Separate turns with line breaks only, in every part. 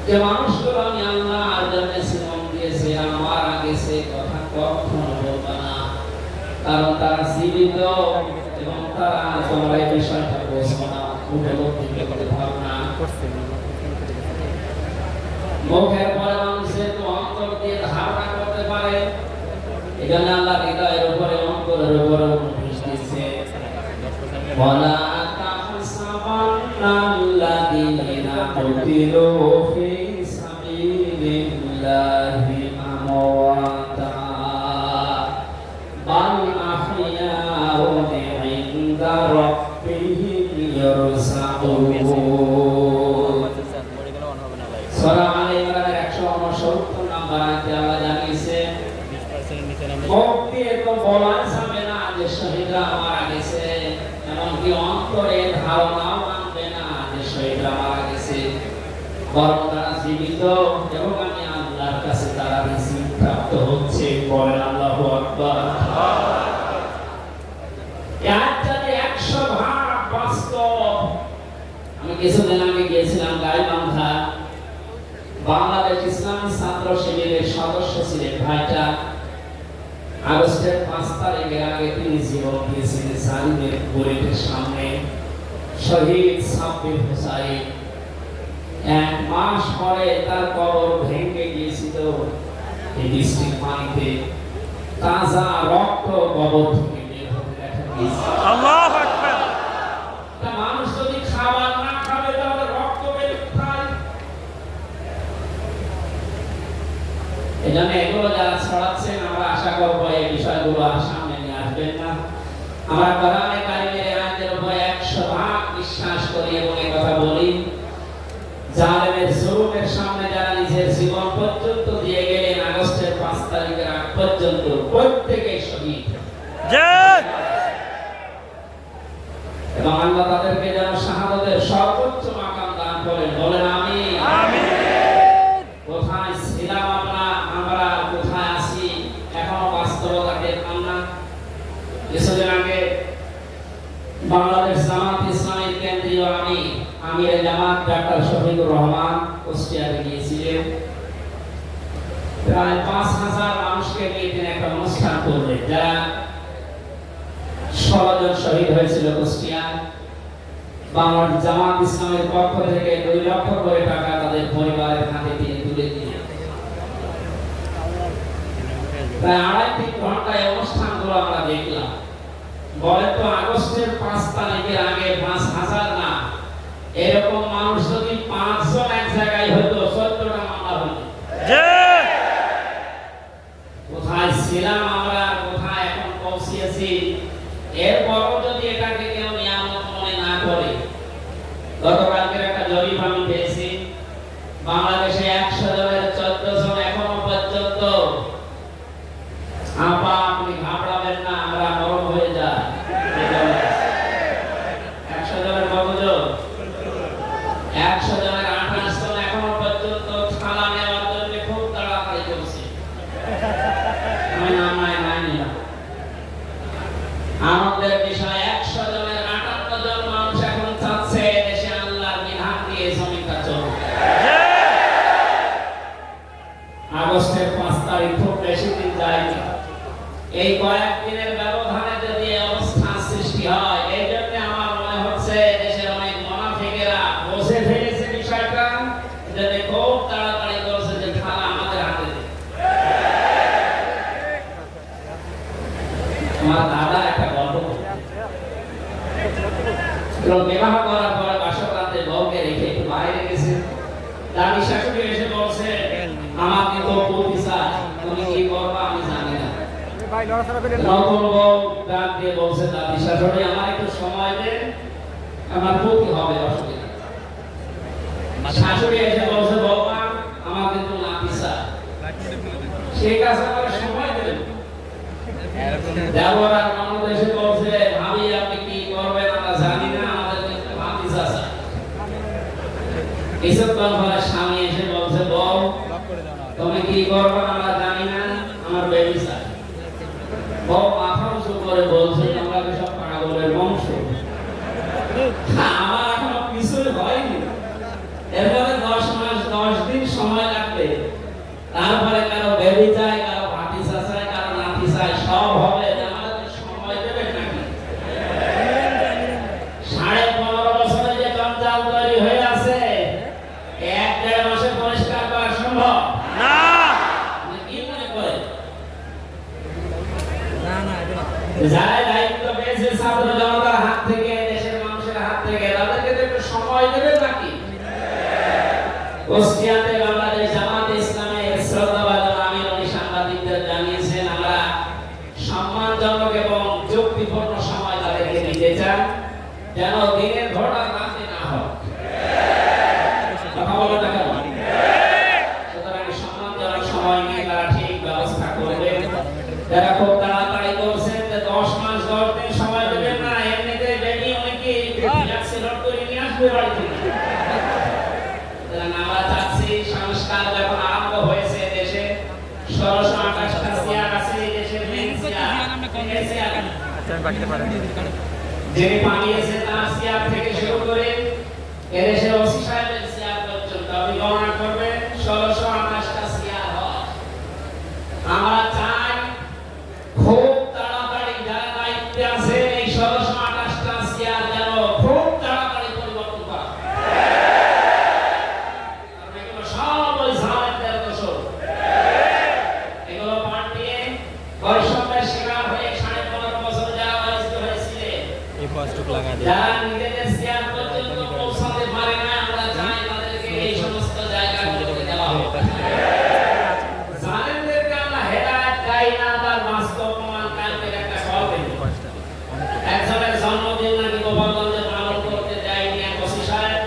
যে মানুষগুলো আমি আল্লাহর জন্য জীবন দিয়েছে আমার আগে সে কথা কখনো বলবে না, কারণ তারা জীবিত এবং তারা তোমার এই বিষয়টা বোঝো না, উপলব্ধি করতে পারো না। মুখের পরে মানুষের তো অন্তর দিয়ে ধারণা করতে পারে, এজন্য আল্লাহ হৃদয়ের উপরে অন্তরের উপরে উপদেশ দিয়েছে, ওয়ালা তাহসাবান্নাল্লাযীনা কুতিলু ফি সাবিলিল্লাহি আমওয়াতা বাল আহইয়াউন ইনদা রাব্বিহিম ইয়ারযাকুন। সূরা আলে ইমরানের 169 নম্বর আয়াতে আল্লাহ জানিয়েছে, মুক্তি তো বলা যাবে না যে শহীদরা মারা গেছে, এমনকি অন্তরে ধারণাও আনবে না যে শহীদরা মারা গেছে, বরং তারা জীবিত এবং আমি আল্লাহর কাছে তারা রিজিক প্রাপ্ত হচ্ছে। বলেন আল্লাহু আকবার। এই 100% বাস্তব। আমি কিছুদিন আগে গিয়েছিলাম গাইবান্ধা, বাংলাদেশ ইসলামী ছাত্র শিবিরের সদস্য ছিলেন ভাইটা। আগস্টের 5 তারিখের আগে তিনি জীবন দিয়েছিলেন জালিমের বুলেটের সামনে। শহীদ সাব্বির হোসাইন, 1 মাস পরে তার কবর ভেঙে গিয়েছিল এই বৃষ্টির পানিতে। তাজা রক্ত কবর থেকে বের হতে দেখা গিয়েছে। আল্লাহু আকবার। তা মানুষ যদি খাবার না খাবে তাহলে রক্ত বের কোথায়? এজন্য এগুলো যারা ছড়াচ্ছেন আমরা আশা করব এই বিষয়গুলো আর সামনে নিয়ে আসবেন না। আমরা কোরআনে কারিমের আয়াতের উপর 100% বিশ্বাস করি এবং এই কথা বলি, জালেমের জুলুমের সামনে যারা নিজের জীবন পর্যন্ত দিয়ে গেলেন আগস্টের 5 তারিখের আগ পর্যন্ত, প্রত্যেকেই শহীদ। জয়। এবং আল্লাহ তাদেরকে যেন শাহাদাতের সর্বোচ্চ মাকাম দান করেন। বলেন আমিন। আমিন। কোথায় ছিলাম আমরা কোথায় আছি এখনো বাস্তবতা টের পান না। কিছুদিন আগে বাংলাদেশ জামাত ইসলামী কেন্দ্রীয় আমির জামাত ডাক্তার শফিকুর রহমান কুষ্টিয়াতে গিয়েছিলেন। প্রায় 5000 মানুষকে নিয়ে তিনি একটা অনুষ্ঠান করলেন, যারা 16 জন শহীদ হয়েছিল কুষ্টিয়ায়। বাংলাদেশ জামাত ইসলামের পক্ষ থেকে 2 লক্ষ করে টাকা তাদের পরিবারের হাতে তিনি তুলে দিলেন। প্রায় 2.5-3 ঘন্টায় অনুষ্ঠানগুলো আমরা দেখলাম। বলেন তো আগস্টের 5 তারিখের আগে 5000 না, এরকম মানুষ যদি 5 জন এক জায়গায় হতো 14টা মামলা হতো। কোথায় ছিলাম আমরা, কোথায় এখন পৌঁছেছি, এরপরও যদি এটাকে কেউ নিয়ামত মনে না করে। গতকালকের একটা জরিপ আমি পেয়েছি, বাংলাদেশে 100 জনের 14 জন এখনো পর্যন্ত। আপনি ঘাবড়াবেন না, আমরা নরম হয়ে যাই। 100 জনের কতজন? 100 জনের 28 জন এখনো পর্যন্ত থালা নেওয়ার জন্য খুব তাড়াতাড়ি চলছে। আমি নাম নাই না। আমাদের বিষয় 100 জনের 58 জন মানুষ এখন চাচ্ছে দেশে আল্লাহর বিধান দিয়ে জমিটা চলবে। আগস্টের 5 তারিখ খুব বেশি দিন যায়নি। এই কয়েকদিনের ব্যবধানে যদি অবস্থা সৃষ্টি হয়, এই জন্য আমার মনে হচ্ছে দেশের অনেক মুনাফিকেরা বসে ফেলেছে বিষয়টা, যদি খুব তাড়াতাড়ি করছে যে থালা আমাদের হাতে দে। আমার দাদা একটা গল্প বিবাহ করার পরে বাসরাতে বউকে রেখে একটু বাইরে গেছে। দাদি শাশুড়ি এসে বলছে, আমাকে তো পুতি চাই, তুমি কি করবা আমি জানি না। নতুন বউ ডাক দিয়ে বলছে, দাদি শাশুড়ি আমার একটু সময় দেন, আমার পুতি হবে, অসুবিধা। শাশুড়ি এসে বলছে, বৌমা আমাকে তো নাতি চাই, ঠিক আছে আমাকে সময় দেন। দেবর আর ননদ এসে বলছে, ভাবি আপনি কি করবেন আমরা জানি না, আমাদের কিন্তু ভাতি চাচা। কিছুক্ষণ পরে স্বামী এসে বলছে, বউ তুমি কি করবে আমরা জানি না, আমার বেবি চাই। বউ মাথা উঁচু করে বলছে, আমরা সব পাগলের বংশ, আমার এখনো কিছুই হয়নি। এরপরে 10 মাস 10 দিন লাগবে, তারপরে কারো বেবি চাই, কারো ভাতিজা চাই, কারো নাতি চাই, সব হবে। আমাদের সময় দেবেন নাকি? 15.5 বছরে যে জঞ্জাল তৈরি হয়ে আছে, 1-1.5 মাসে পরিষ্কার করা সম্ভব না। কি মনে করে যারা দায়িত্ব পেয়েছে ছাত্র জনতার হাত থেকে, দেশের মানুষের হাত থেকে, তাদেরকে তো একটু সময় দেবেন নাকি? কুষ্টিয়াতে বাংলাদেশ জামাত ইসলামের শ্রদ্ধাভাজন আমির উনি সাংবাদিকদের জানিয়েছেন, আমরা সম্মানজনক এবং যুক্তিপূর্ণ সময় তাদেরকে দিতে চান, যেন দিনের ঘটনা রাতে না হয়। কথা বলে না কেন? সুতরাং সম্মানজনক সময় নিয়ে তারা ঠিক ব্যবস্থা করবে। যারা খুব তাড়াতাড়ি করছেন যে 10 মাস 10 দিন সময় দেবেন না, এমনিতে বেবি অনেকে অ্যাক্সিডেন্ট করে নিয়ে আসবে বাড়ি থেকে। আমরা চাচ্ছি সংস্কার যখন আরম্ভ হয়েছে দেশে, 1628টা চেয়ার আছে এই দেশের মেন চেয়ার, যিনি পাঠিয়েছে তার চেয়ার থেকে শুরু করে এদেশের ওসি সাহেবের চেয়ার পর্যন্ত আপনি গণনা করবেন 1628টা চেয়ার হয়। আমরা চাই খুব তাড়াতাড়ি যারা দায়িত্বে আছে এই 1628টা চেয়ার যেন খুব তাড়াতাড়ি পরিবর্তন করা। সব ওই জালেমদের দোষ, এগুলো পাল্টিয়ে বৈষম্যের শিকার হয়ে 15.5 বছর যারা বয়স্ক হয়েছিলেন, যারা নিজেদের চেয়ার পর্যন্ত পৌঁছাতে পারে না, আমরা চাই তাদেরকে এই সমস্ত জায়গাগুলোতে দেওয়া হোক। জালেমদেরকে আমরা হেদায়েত দেই না, তার বাস্তব প্রমাণ কালকের একটা গল্পে একজনের জন্মদিন নাকি গোপালগঞ্জে পালন করতে দেয়নি এক ওসি সাহেব।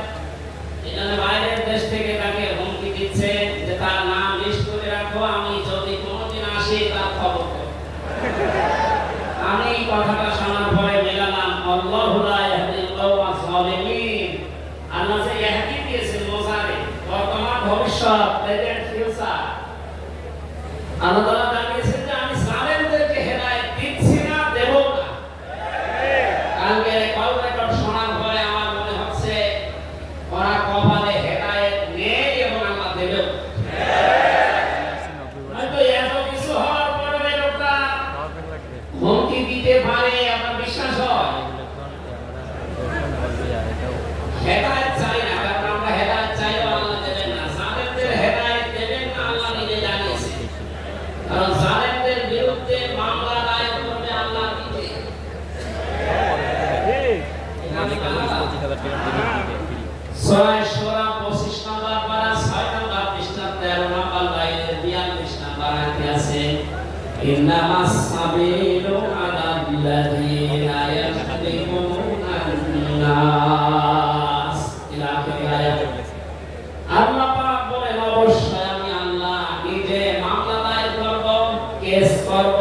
এজন্য বাইরের দেশ থেকে তাকে হুমকি দিচ্ছে যে তার নাম লিস্ট করে রাখো, আমি যদি কোনোদিন আসি তার খবর দেব। আমি কথাটা শোনার পরে মেলালাম আল্লাহু লা ইয়াহদিল কওমাজ যালিমিন। আল্লাহ যে ইহদি দিয়েছেন মোজারে, বর্তমান ভবিষ্যৎ, প্রেজেন্ট ফিউচার, আল্লাহ তাআলা জানিয়েছেন যে আমি জালেমদেরকে হেদায়েত দিচ্ছি না, দেব না। কালকে কল রেকর্ড শোনার পরে আমার মনে হচ্ছে ওরা কপালে হেদায়েত নেই এবং আল্লাহ দেবেন। হয়তো এত কিছু হওয়ার পরে লোকটা হুমকি দিতে পারে, আপনার বিশ্বাস হয়? হেদায়েত চাই না, কারণ আমরা হেদায়েত চাইও আল্লাহ দেবেন না। জালেমদের হেদায়েত দেবেন না আল্লাহ নিজে জানিয়েছেন, কারণ জালেমদের বিরুদ্ধে মামলা দায়ের করবে আল্লাহ নিজে। সূরা শুরা 25 নম্বর পারা 6 নম্বর পৃষ্ঠা 13 নম্বর লাইনের 42 নম্বর আয়াতে আছে, ইন্নামাস সাবিলু আলাল্লাযীনা ইয়াখদিমুনা আন-নাস। ইলা আখির আয়াত। আল্লাহ পাক বলেন অবশ্যই আমি আল্লাহ নিজে মামলা দায়ের করব, কেস করব,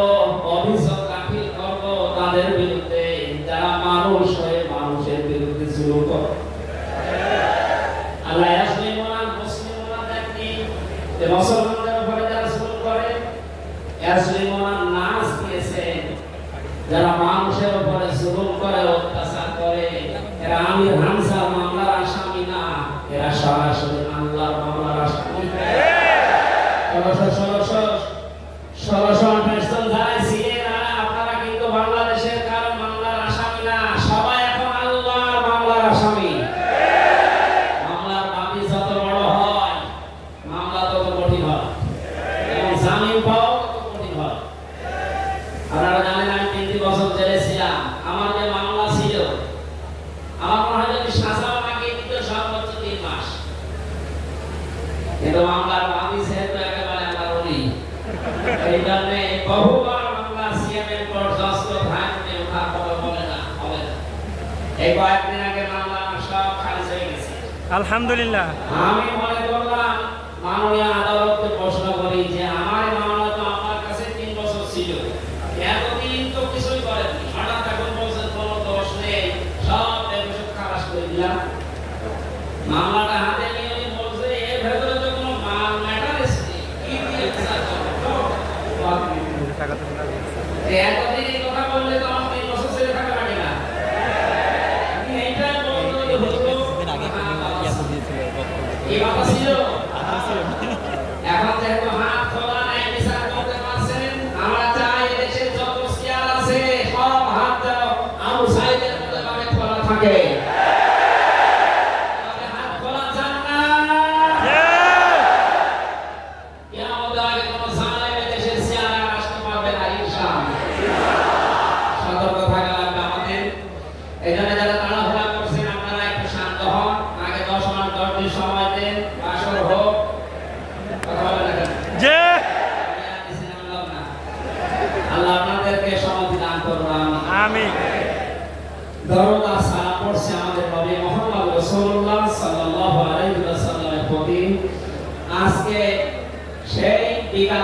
অভিযোগ দাখিল করব তাদের বিরুদ্ধে যারা মানুষ হয়ে মানুষের বিরুদ্ধে জুলুম করে। আল্লাহ ইয়াসলিমুনা মুসলিমুনা দেখি যে মুসলমানদের উপরে যারা জুলুম করে, ইয়াসলিমুনা নাস দিয়েছেন যারা মানুষের উপরে জুলুম করে, অত্যাচার করে, এরা আমির হামজার মামলার আসামি না, এরা সরাসরি আল্লাহর মামলার আসামি। 1628 জন যারা ছিলেন আপনারা কিন্তু বাংলাদেশের কারো মামলার আসামি না, সবাই এখন আল্লাহর মামলার আসামি। মামলার বাদী যত বড় হয় মামলা তত কঠিন হয় এবং জামিন পাওয়া তত কঠিন হয়। আপনারা জানেন আমি 3 বছর জেলে ছিলাম, আমার যে মামলা ছিল আমার মনে হয় যদি সাজাও লাগিয়ে দিত সর্বোচ্চ 3 মাস, কিন্তু মামলার বাদী যেহেতু একেবারে আমার উনি, এই জন্য বহুবার মামলা সিএমের কোর্ট জজকে ধারণে ওঠা হবে না। এই কয়েকদিন আগে মামলা আমার সব খারিজ হয়ে গেছে
আলহামদুলিল্লাহ।
আমি মনে করলাম মাননীয় আদালতকে প্রশ্ন করি যে আমার মামলা তো আমার কাছে 3 বছর ছিল, এতদিন তো কিছুই করেনি, হঠাৎ এখন বলছেন কোনো দোষ নেই, সব বেদোষ খালাস করে দিলাম। মামলাটা হাতে নিয়ে উনি বলছে এর ভেতরে তো কোনো মাল ম্যাটার আছে কি দিয়ে এতদিন এই কথা বললে তো আমার 3 বছর ছেড়ে থাকা লাগে না। এইটাই বলতো যে এই কথা ছিল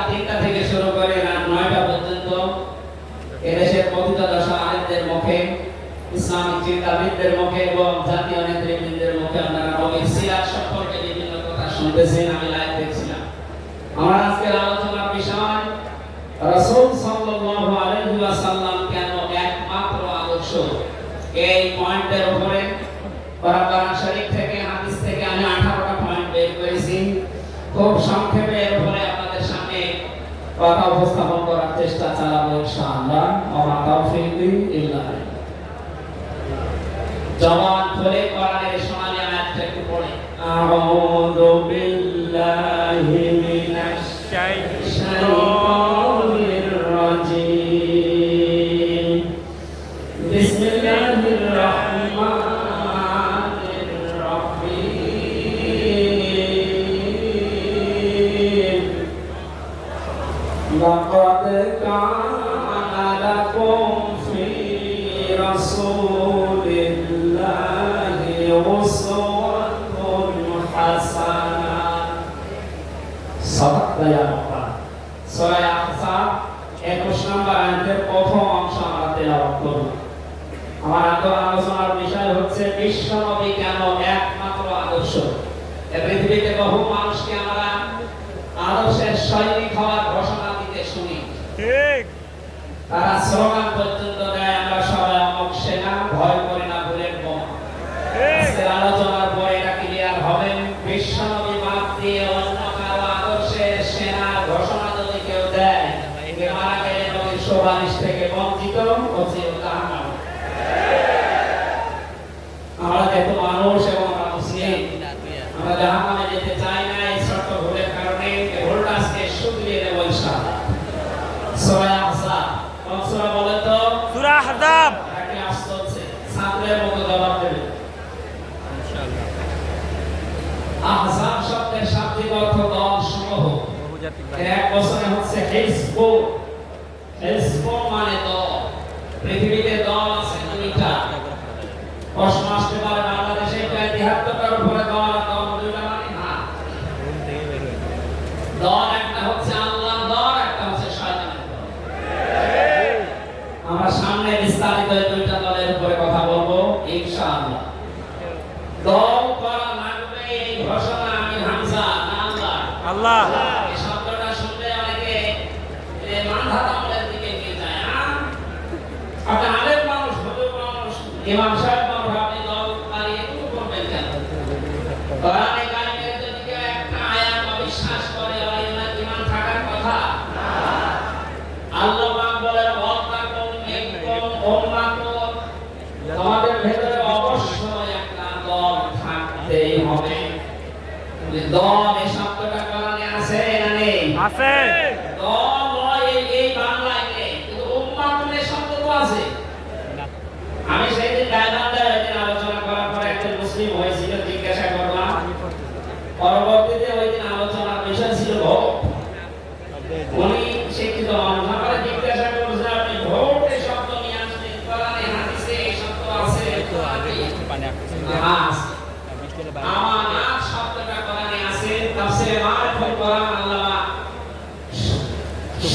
3টা থেকে শুরু করে রাত 9টা পর্যন্ত এদেশের পতিত দশা আলেমদের মুখে, ইসলামিক চিন্তাবিদদের মুখে এবং জাতীয় নেতৃবৃন্দের মুখে আপনারা নবীর সিরাত সম্পর্কে বিভিন্ন কথা শুনতেছেন। আমি লাইভ দেখছিলাম। আমার আজকের আলোচনার বিষয় রাসূল সাল্লাল্লাহু আলাইহি ওয়াসাল্লাম কেন একমাত্র আদর্শ। এই পয়েন্টের উপরে কোরআন শরীফ থেকে, হাদিস থেকে আমি 18টা পয়েন্ট বের করেছি। খুব সংক্ষেপে এর উপরে আপনাদের সামনে কথা উপস্থাপন করার চেষ্টা চালাবো ইনশাআল্লাহ। ওয়া তাওফীকি ইল্লা বিল্লাহ। জবান খুলে কোরআনের সোনালী আয়াতটা একটু পড়ে। আউযু বিল্লাহি মিনাশ শাইতানির রাজীম। বিসমিল্লাহির রাহমানির রাহিম। লাকাদ কানা লাকুম ফি রাসূলিল্লাহি উসওয়াতুন হাসানাহ। সূরা আহজাব 21 নম্বর আয়াতের প্রথম অংশ আমরা তেলাওয়াত করব। আমার আলোচনার বিষয় হচ্ছে বিশ্বনবী কেন একমাত্র আদর্শ। এই পৃথিবীতে বহু মানুষকে আমরা আদর্শের সৈনিক হওয়ার ঘোষণা দিতে শুনি, ঠিক? তারা স্লোগান পর্যন্ত দেয়, আমরা সবাই অমুক সেনা, ভয় করে না বুলেট বোমা। আজকের আলোচনার পরে এটা ক্লিয়ার হবে। বিশ্বনবী বাদ দিয়ে অন্য কারো আদর্শের সেনার ঘোষণা যদি কেউ দেয়, মারা গেলে নবীর সুপারিশ থেকে বঞ্চিত, জাহান্নামে। আমরা যেহেতু মানুষ এবং আমরা মুসলিম, আমরা জাহান্নামে যেতে চাই না। এই ছোট্ট ভুলের কারণে ভুলটা আজকে শুধরিয়ে দেব ইনশাআল্লাহ। সূরা আহজাব, কোন সূরা বলে তো?
সূরা আহজাব।
একটা আসছে ছাত্রের মতো জবাব দেবে ইনশাআল্লাহ। আহজাব শব্দের শাব্দিক অর্থ দল সমূহ। এক বছরে হচ্ছে হিজব। হিজব মানে দল। পৃথিবীতে দল আছে 2টা। প্রশ্ন আসতে পারে বাংলাদেশে প্রায় 73টার উপরে দল, দল 2টা মানে না। দল একটা হচ্ছে আল্লাহর দল, একটা হচ্ছে শয়তানের দল। আমরা সামনে বিস্তারিত এই 2টা দলের উপরে কথা বলবো ইনশাআল্লাহ। দল করা লাগবে এই ঘোষণা আমি হামজা না আল্লাহ?
আল্লাহ।
এই শব্দটা শুনলে অনেকে মানধাতা আমলের দিকে নিয়ে যায়। আপনি আলেম মানুষ, হুজুর মানুষ, ইমাম সাহেব মানুষ, আপনি দল আর এগুলো করবেন কেন? কোরআনে কারিমের যদি কেউ একটা আয়াত অবিশ্বাস করে, ইমান থাকার কথা না। আল্লাহ পাক বলেন ওয়াতাকুম মিনকুম উম্মাতুন, তোমাদের ভেতরে অবশ্যই একটা দল থাকতেই হবে। দল এই শব্দটা কোরআনে আছে না নেই?
আছে।
দল হয় এই বাংলায় নেই, কিন্তু উম্মাতুনের শব্দ তো আছে। আমি সেদিন গায়বান্ধার একদিন আলোচনা করার পর একজন মুসলিম হয়েছিল, জিজ্ঞাসা করলাম। পরবর্তীতে ওই দিন আলোচনার বিষয় ছিল ভোট। উনি শিক্ষিত মানুষ, আমাকে জিজ্ঞাসা করছে আপনি ভোট এই শব্দ নিয়ে আসলেন, কোরআনে হাদিসে এই শব্দ আছে? আমানত শব্দটা কোরআনে আছে। তাফসীরে মারিফুল কোরআন আল্লামা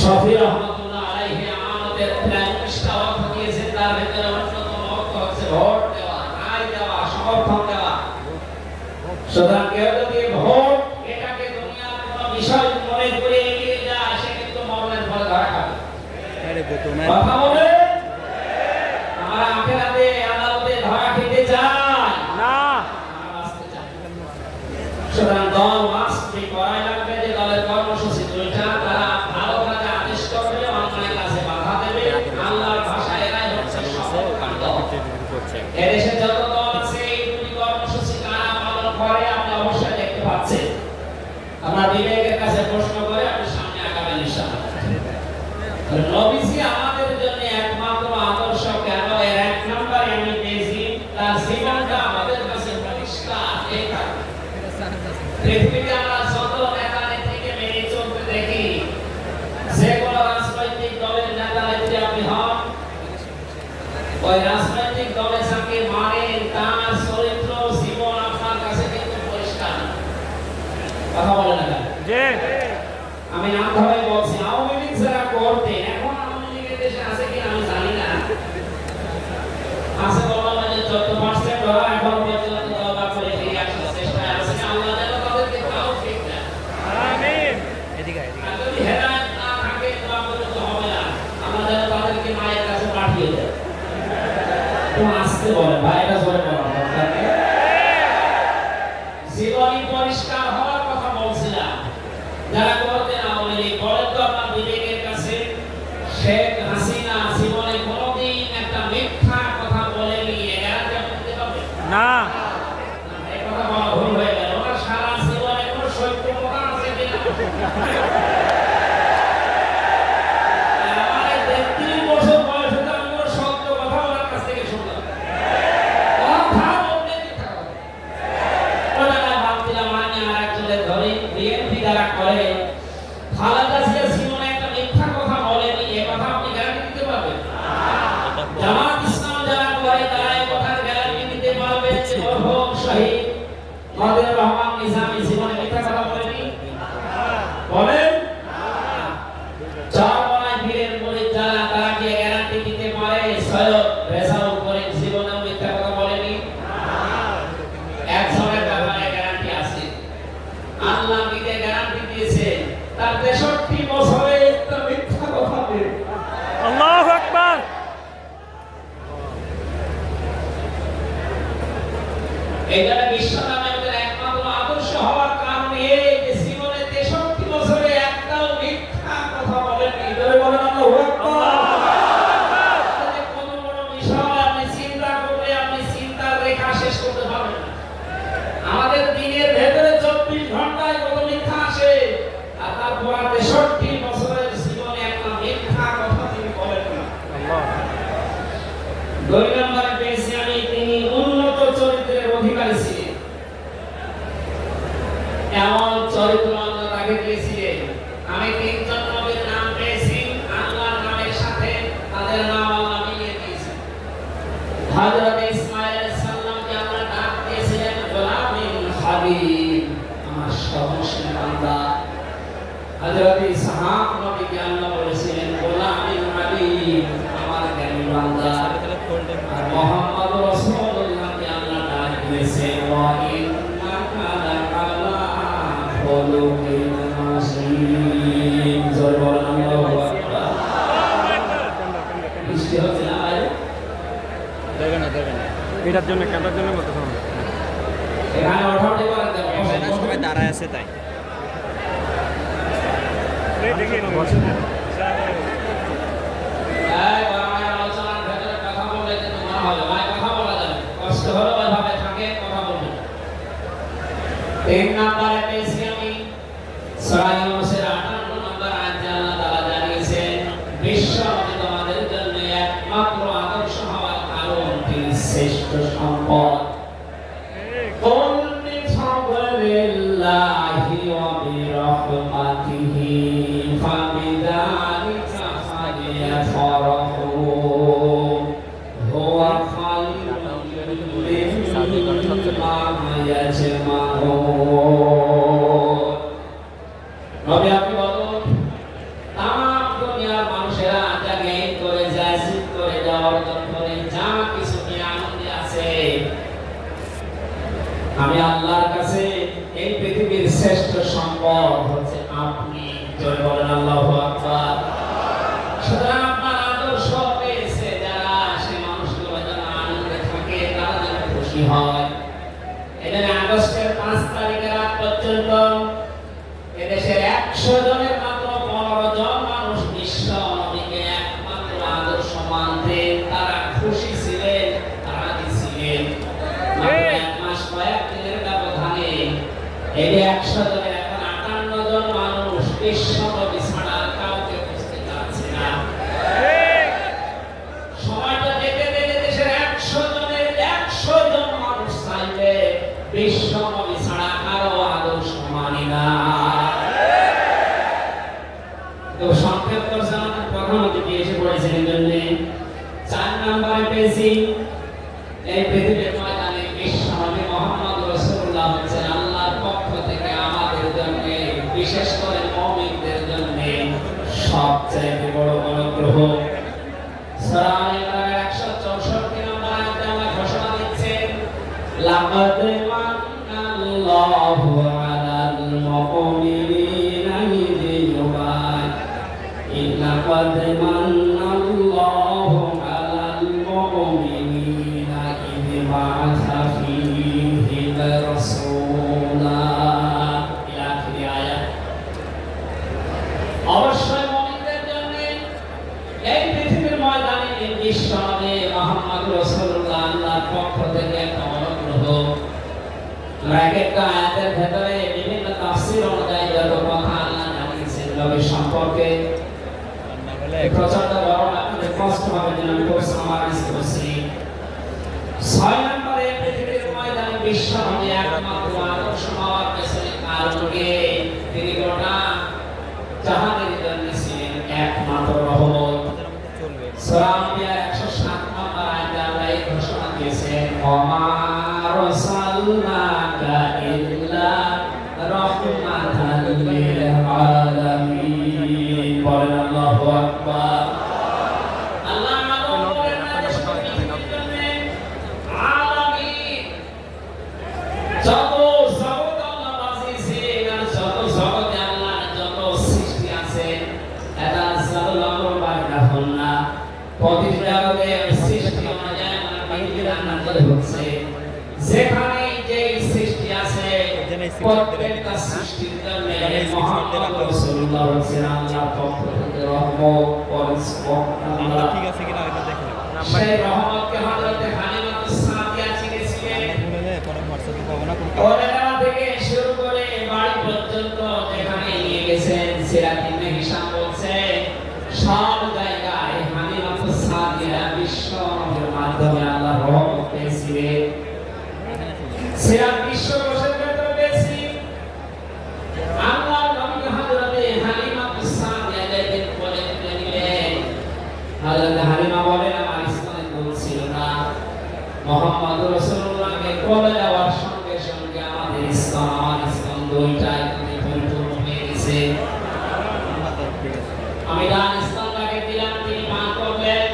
শফি রাহমাতুল্লাহ আলাইহি আমানতের 19টা অর্থ দিয়েছেন। তার ভিতরে অন্যতম অর্থ হচ্ছে ভোট দেওয়া, রায় দেওয়া, সমর্থন দেওয়া। সুতরাং কেউ যদি ভোট এটাকে দুনিয়ার কোনো বিষয় মনে করে এগিয়ে যায়, সে কিন্তু মরণের ফলে ধরা খাবে। কথা বলে আমরা আখিরাতে আদালতে ধরা খেতে চাই না। সুতরাং দল মাস্টলি করাই লাগবে যে দলের কর্মসূচি 2টা। তারা ভালো কাজে আদেশ করবে, অন্যায় কাজে বাধা দেবে। আল্লাহর ভাষায় এরাই হচ্ছে সফল দল। এদেশে যত দল আছে এই 2টি কর্মসূচি কারা পালন করে আপনি অবশ্যই দেখতে পাচ্ছেন। আমরা বিবেকের কাছে প্রশ্ন করে আপনি সামনে আগাবেন ইনশাআল্লাহ। নবীজি আমাদের জন্য একমাত্র আদর্শ কেন? এর 1 নম্বরে আমি পেয়েছি তার জীবনটা আমাদের কাছে পরিষ্কার। এই কারণে পৃথিবীতে আমরা যত নেতা নেত্রীকে মেনে চলতে দেখি, যে কোনো রাজনৈতিক দলের নেতা নেত্রী আপনি হন, ওই রাজনৈতিক দলে যাকে মানেন তার চরিত্র জীবন আপনার কাছে কিন্তু পরিষ্কার। কথা বলে না? আমি নাম ধরে বলছি, আওয়ামী লীগ যারা করতেন, এখন আওয়ামী লীগের দেশে আছে কিনা আমি জানি না, আছে বললাম যে 14% ওরা এখন পর্যন্ত তওবা করে ফিরে আসার চেষ্টায় আছে। আল্লাহ যেন তাদেরকে তৌফিক দেন। আমিন। এদিকে আর যদি হেদায়েত না থাকে দোয়া করলে তো হবে না। আল্লাহ যেন তাদেরকে মায়ের কাছে পাঠিয়ে দেন। তো আসতে বলেন ভাই, এটা জোরে বলা দরকার নেই। জীবনী পরিষ্কার হওয়ার কথা বলছিলাম। যারা করতেন আওয়ামী লীগ, বলেন তো আপনার বিবেকের কাছে শেখ হাসিনা জীবনে কোনোদিন একটা মিথ্যা কথা বলেনি, গ্যারান্টি আপনি দিতে পারবেন? না, এই কথা বলা ভুল হয়ে গেল। ওনার সারা জীবনে কোনো সত্য কথা আছে কিনা? আমার 33 বছর বয়স হতে আমি কোনো সত্য কথা ওনার কাছ থেকে শুনলাম। কথা বলতে মিথ্যা কথা। ওটা না ভাবছিলাম আমি আর একজনের ধরে বিএনপি যারা করে, খালেদা জিয়া জীবনে একটা মিথ্যা কথা বলেনি, এ কথা আপনি গ্যারান্টি দিতে পারবেন? জামাত ইসলাম যারা করে তারা এই কথার গ্যারান্টি দিতে পারবে যে মরহুম শহীদ মদিউর রহমান নিজামী জীবনে মিথ্যা কথা বলেনি? বলেন? চরমনায় বীরের মুরিদ যারা, তারা কি গ্যারান্টি দিতে পারে সৈয়দ রেজাউল করিম জীবনে মিথ্যা কথা বলেনি? একজনের ব্যাপারে গ্যারান্টি আছে, আল্লাহ নিজে গ্যারান্টি দিয়েছে তার 63 বছরে একটা মিথ্যা কথা বলে। আল্লাহু আকবার। এটা বিশ্ব নামের একমাত্র আদর্শ হওয়ার কারণ এই যে জীবনে 63 বছরে একটাও মিথ্যা কথা বলেননি। ধরে বলেন আল্লাহু আকবার। এটা কত বড় বিষয়, আপনি চিন্তা করলে আপনি চিন্তার রেখা শেষ করতে পারবেন না। আমাদের দিনের ভেতরে 24 ঘন্টায় কত মিথ্যা আসে, আর তারপর 63 বছরের জীবনে একটা মিথ্যা কথা তিনি বলেন না। আল্লাহ। 2 নম্বরে পেয়েছি আমি, তিনি উন্নত চরিত্রের অধিকারী ছিলেন। এমন চরিত্র আল্লাহ তাকে দিয়েছিলেন। আমি 3 জন নবীর নাম পেয়েছি, আল্লাহর নামের সাথে তাদের নাম আল্লাহ মিলিয়ে দিয়েছেন। হযরত ইসমাঈল আলাইহিস সালামকে আল্লাহ ডাক দিয়েছিলেন গোলামিন হাবিব, আমার সহনশীল বান্দা। হযরত ইসহাক নবীকে আল্লাহ বলেছিলেন গোলামিন হাবিব, আমার জ্ঞানী বান্দা। আর মুহাম্মদ রাসূলুল্লাহকে আল্লাহ ডাক দিয়েছেন ওয়া ইন্নাকা লাআলা খুলুকিন আযীম। জোরে বলেন আল্লাহু আকবার। বৃষ্টি হচ্ছে না ভাই? দেখেন এটার জন্য ক্যামেরার জন্য বলতে হবে। এখানে ওঠাতে পারেন না, সবাই দাঁড়ায় আছে তাই। এই দেখেন বসেন। এই বাংলা আলোচনার ভেতরে কথা বললে কিন্তু মনে হবে ভাই কথা বলা যাবে, কষ্ট হলো ওইভাবে থাকে কথা বলবেন। 3 নম্বরে পেয়েছি আমি সূরা ইউনূসের 58 নম্বর আয়াতে আল্লাহ তাআলা জানিয়েছেন বিশ্ব নবী তোমাদের জন্য একমাত্র আদর্শ হওয়ার কারণ তিনি শ্রেষ্ঠ সম্পদ। قُلْ بِفَضْلِ اللَّهِ وَبِرَحْمَتِهِ فَبِذَلِكَ فَلْيَفْرَحُوا هُوَ خَيْرٌ مِّمَّا يَجْمَعُونَ। নবী আপনি বলুন, তামাম দুনিয়ার মানুষেরা যা জ্ঞান করে, যা জিদ করে, যা অর্জন করে, যা কিছু নিয়ে আনন্দে আছে, আমি আল্লাহর কাছে এই পৃথিবীর শ্রেষ্ঠ সম্পদ হচ্ছে আপনি। জয় বলেন আল্লাহু আকবার। সুতরাং আপনার আদর্শ পেয়েছে যারা, সে মানুষগুলো যেন আনন্দে থাকে, তারা যেন খুশি হয়। এখানে আগস্টের 5 তারিখের রাত পর্যন্ত এদেশের 100 জনের মাত্র 15 জন মানুষ বিশ্ব নবীকে একমাত্র আদর্শ মানতেন, তারা খুশি ছিলেন, রাজি ছিলেন। কয়েক দিনের ব্যবধানে এই 100 জনের এখন 58 জন মানুষ বিশ্ব নবী ছাড়া কাউকে বুঝতে পারছে না। সময়টা যেতে যেতে দেশের 100 জনের 100 জন মানুষ চাইবে বিশ্ব নবী ছাড়া কারো আদর্শ মানি না। তো সংক্ষেপ করে আমাদের প্রধানমন্ত্রী এসে পড়েছেন এই জন্য 4 নম্বরে পেয়েছি এই পৃথিবীর ময়দানে বিশ্ব নবী মুহাম্মদ রাসূলুল্লাহ হচ্ছেন আল্লাহর পক্ষ থেকে আমাদের জন্য, বিশেষ করে মুমিনদের জন্য সবচাইতে বড় অনুগ্রহ। সূরা আল ইমরানের 164 নম্বর আয়াতে আল্লাহ ঘোষণা দিচ্ছেন, লাকাদ মান্নাল্লাহু আলাল মুমিনিনা ইয ইউবাইউনাকা লাকাদ মান্নাল্লাহু আলাল মুমিনিনা ইয বা'আসা ফীহিম রাসূলা ইলা আখির আয়াত। অবশ্যই মুমিনদের জন্য এই পৃথিবীর ময়দানে বিশ্বনবী মুহাম্মদ রাসূলুল্লাহ আল্লাহর পক্ষ থেকে একটা অনুগ্রহ। একটা আয়াতের ভেতরে বিভিন্ন তাফসীর অনুযায়ী যত কথা আল্লাহ জানিয়েছেন নবী সম্পর্কে প্রচন্ড বড় আপনাদের কষ্ট হবে যেন আমি খুব সামারাইজ করছি। 6 নম্বরে পৃথিবীর ময়দানে বিশ্বনবী একমাত্র আদর্শ হওয়ার পেছনে কারণকে তিনি গোটা জাহানের জন্য ছিলেন একমাত্র রহমত। সূরা আম্বিয়া 107 নম্বর আয়াতে আল্লাহ এই ঘোষণা দিয়েছেন, ওমা আরসালনাকা ইল্লা রাহমাতাল লিল আলামিন। বলেন আল্লাহু আকবার। আল্লাহ আমাদের বলেন না যে পৃথিবীর জন্য আলামিন যত জগৎ আল্লাহ বানিয়েছেন আর যত জগতে আল্লাহ যত সৃষ্টি আছে এটা জাদুল আমর বাইনা হল না। প্রতিটি জগতে সৃষ্টি অনুযায়ী আমরা পৃথিবীর নাজিল হচ্ছে। যেখানে যে সৃষ্টি আছে প্রত্যেকটা সৃষ্টির জন্য মুহাম্মদ রাসূলুল্লাহ আল্লাহর পক্ষ থেকে রহমত পরিষ্কার ঠিক আছে কিনা এটা দেখেন। সেই রহমতকে হযরত হালিমাতুস সাদিয়া ছিলেন পরে হোয়াটসঅ্যাপে পাবো না কোরআন থেকে শুরু করে বাড়ি পর্যন্ত যেখানে নিয়ে গেছেন সিরাত ইবনে হিশাম বলছে সব জায়গায় হালিমাতুস সাদিয়া বিশ্ব নবীর মাধ্যমে আল্লাহর রহমত পেয়েছিলেন। সিরাত বিশ্বকোষের ভেতরে পেয়েছি আল্লাহর নবী হযরত হালিমাতুস সাদিয়া যেদিন কোলে তুলে নিলেন, হযরত হালিমা বলেন আমার স্তনে দুধ ছিল না। মুহাম্মদ রাসূলুল্লাহকে কোলে যাওয়ার সঙ্গে সঙ্গে আমার স্তন দুইটাই পরিপূর্ণ হয়ে গেছে। আমি ডান স্তনটাকে দিলাম, তিনি পান করলেন।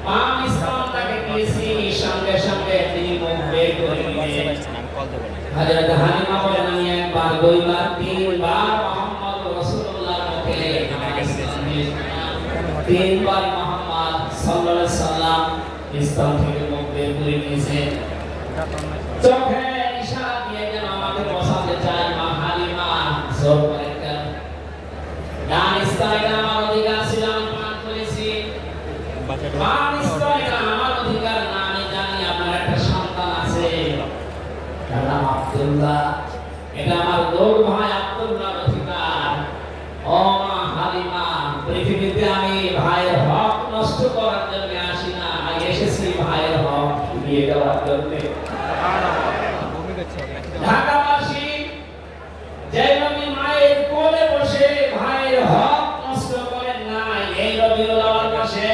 বাম স্তনটাকে দিয়েছি, সঙ্গে সঙ্গে তিনি মুখ বের করে নিলেন। হযরত হালিমা বলেন আমি একবার, দুইবার, তিনবার মুহাম্মদ রাসূলুল্লাহর মুখে তিনবার মুহাম্মদ সাল্লাল্লাহু আলাইহি সাল্লাম স্তন থেকে মুখ বের করে নিয়েছেন। চোখে ইশারা দিয়ে যেন আমাকে বোঝাতে চায় মা হালিমা জোর করে কেন ডান স্তনটা আমার অধিকার ছিল, আমি পান করেছি। বাম স্তনটা আমার অধিকার না, আমি জানি আপনার একটা সন্তান আছে নাম আব্দুল্লাহ, এটা আমার দৌড় ভাই আব্দুল্লাহর অধিকার। ও মা হালিমা, পৃথিবীতে আমি ভাইয়ের হক নষ্ট করার জন্য আসি না, আমি এসেছি ভাইয়ের হক দিয়ে দেওয়ার জন্য। ঢাকাবাসী যে নবী মায়ের কোলে বসে ভাইয়ের হক নষ্ট করেন না, এই নবীর আওয়াজ পাশে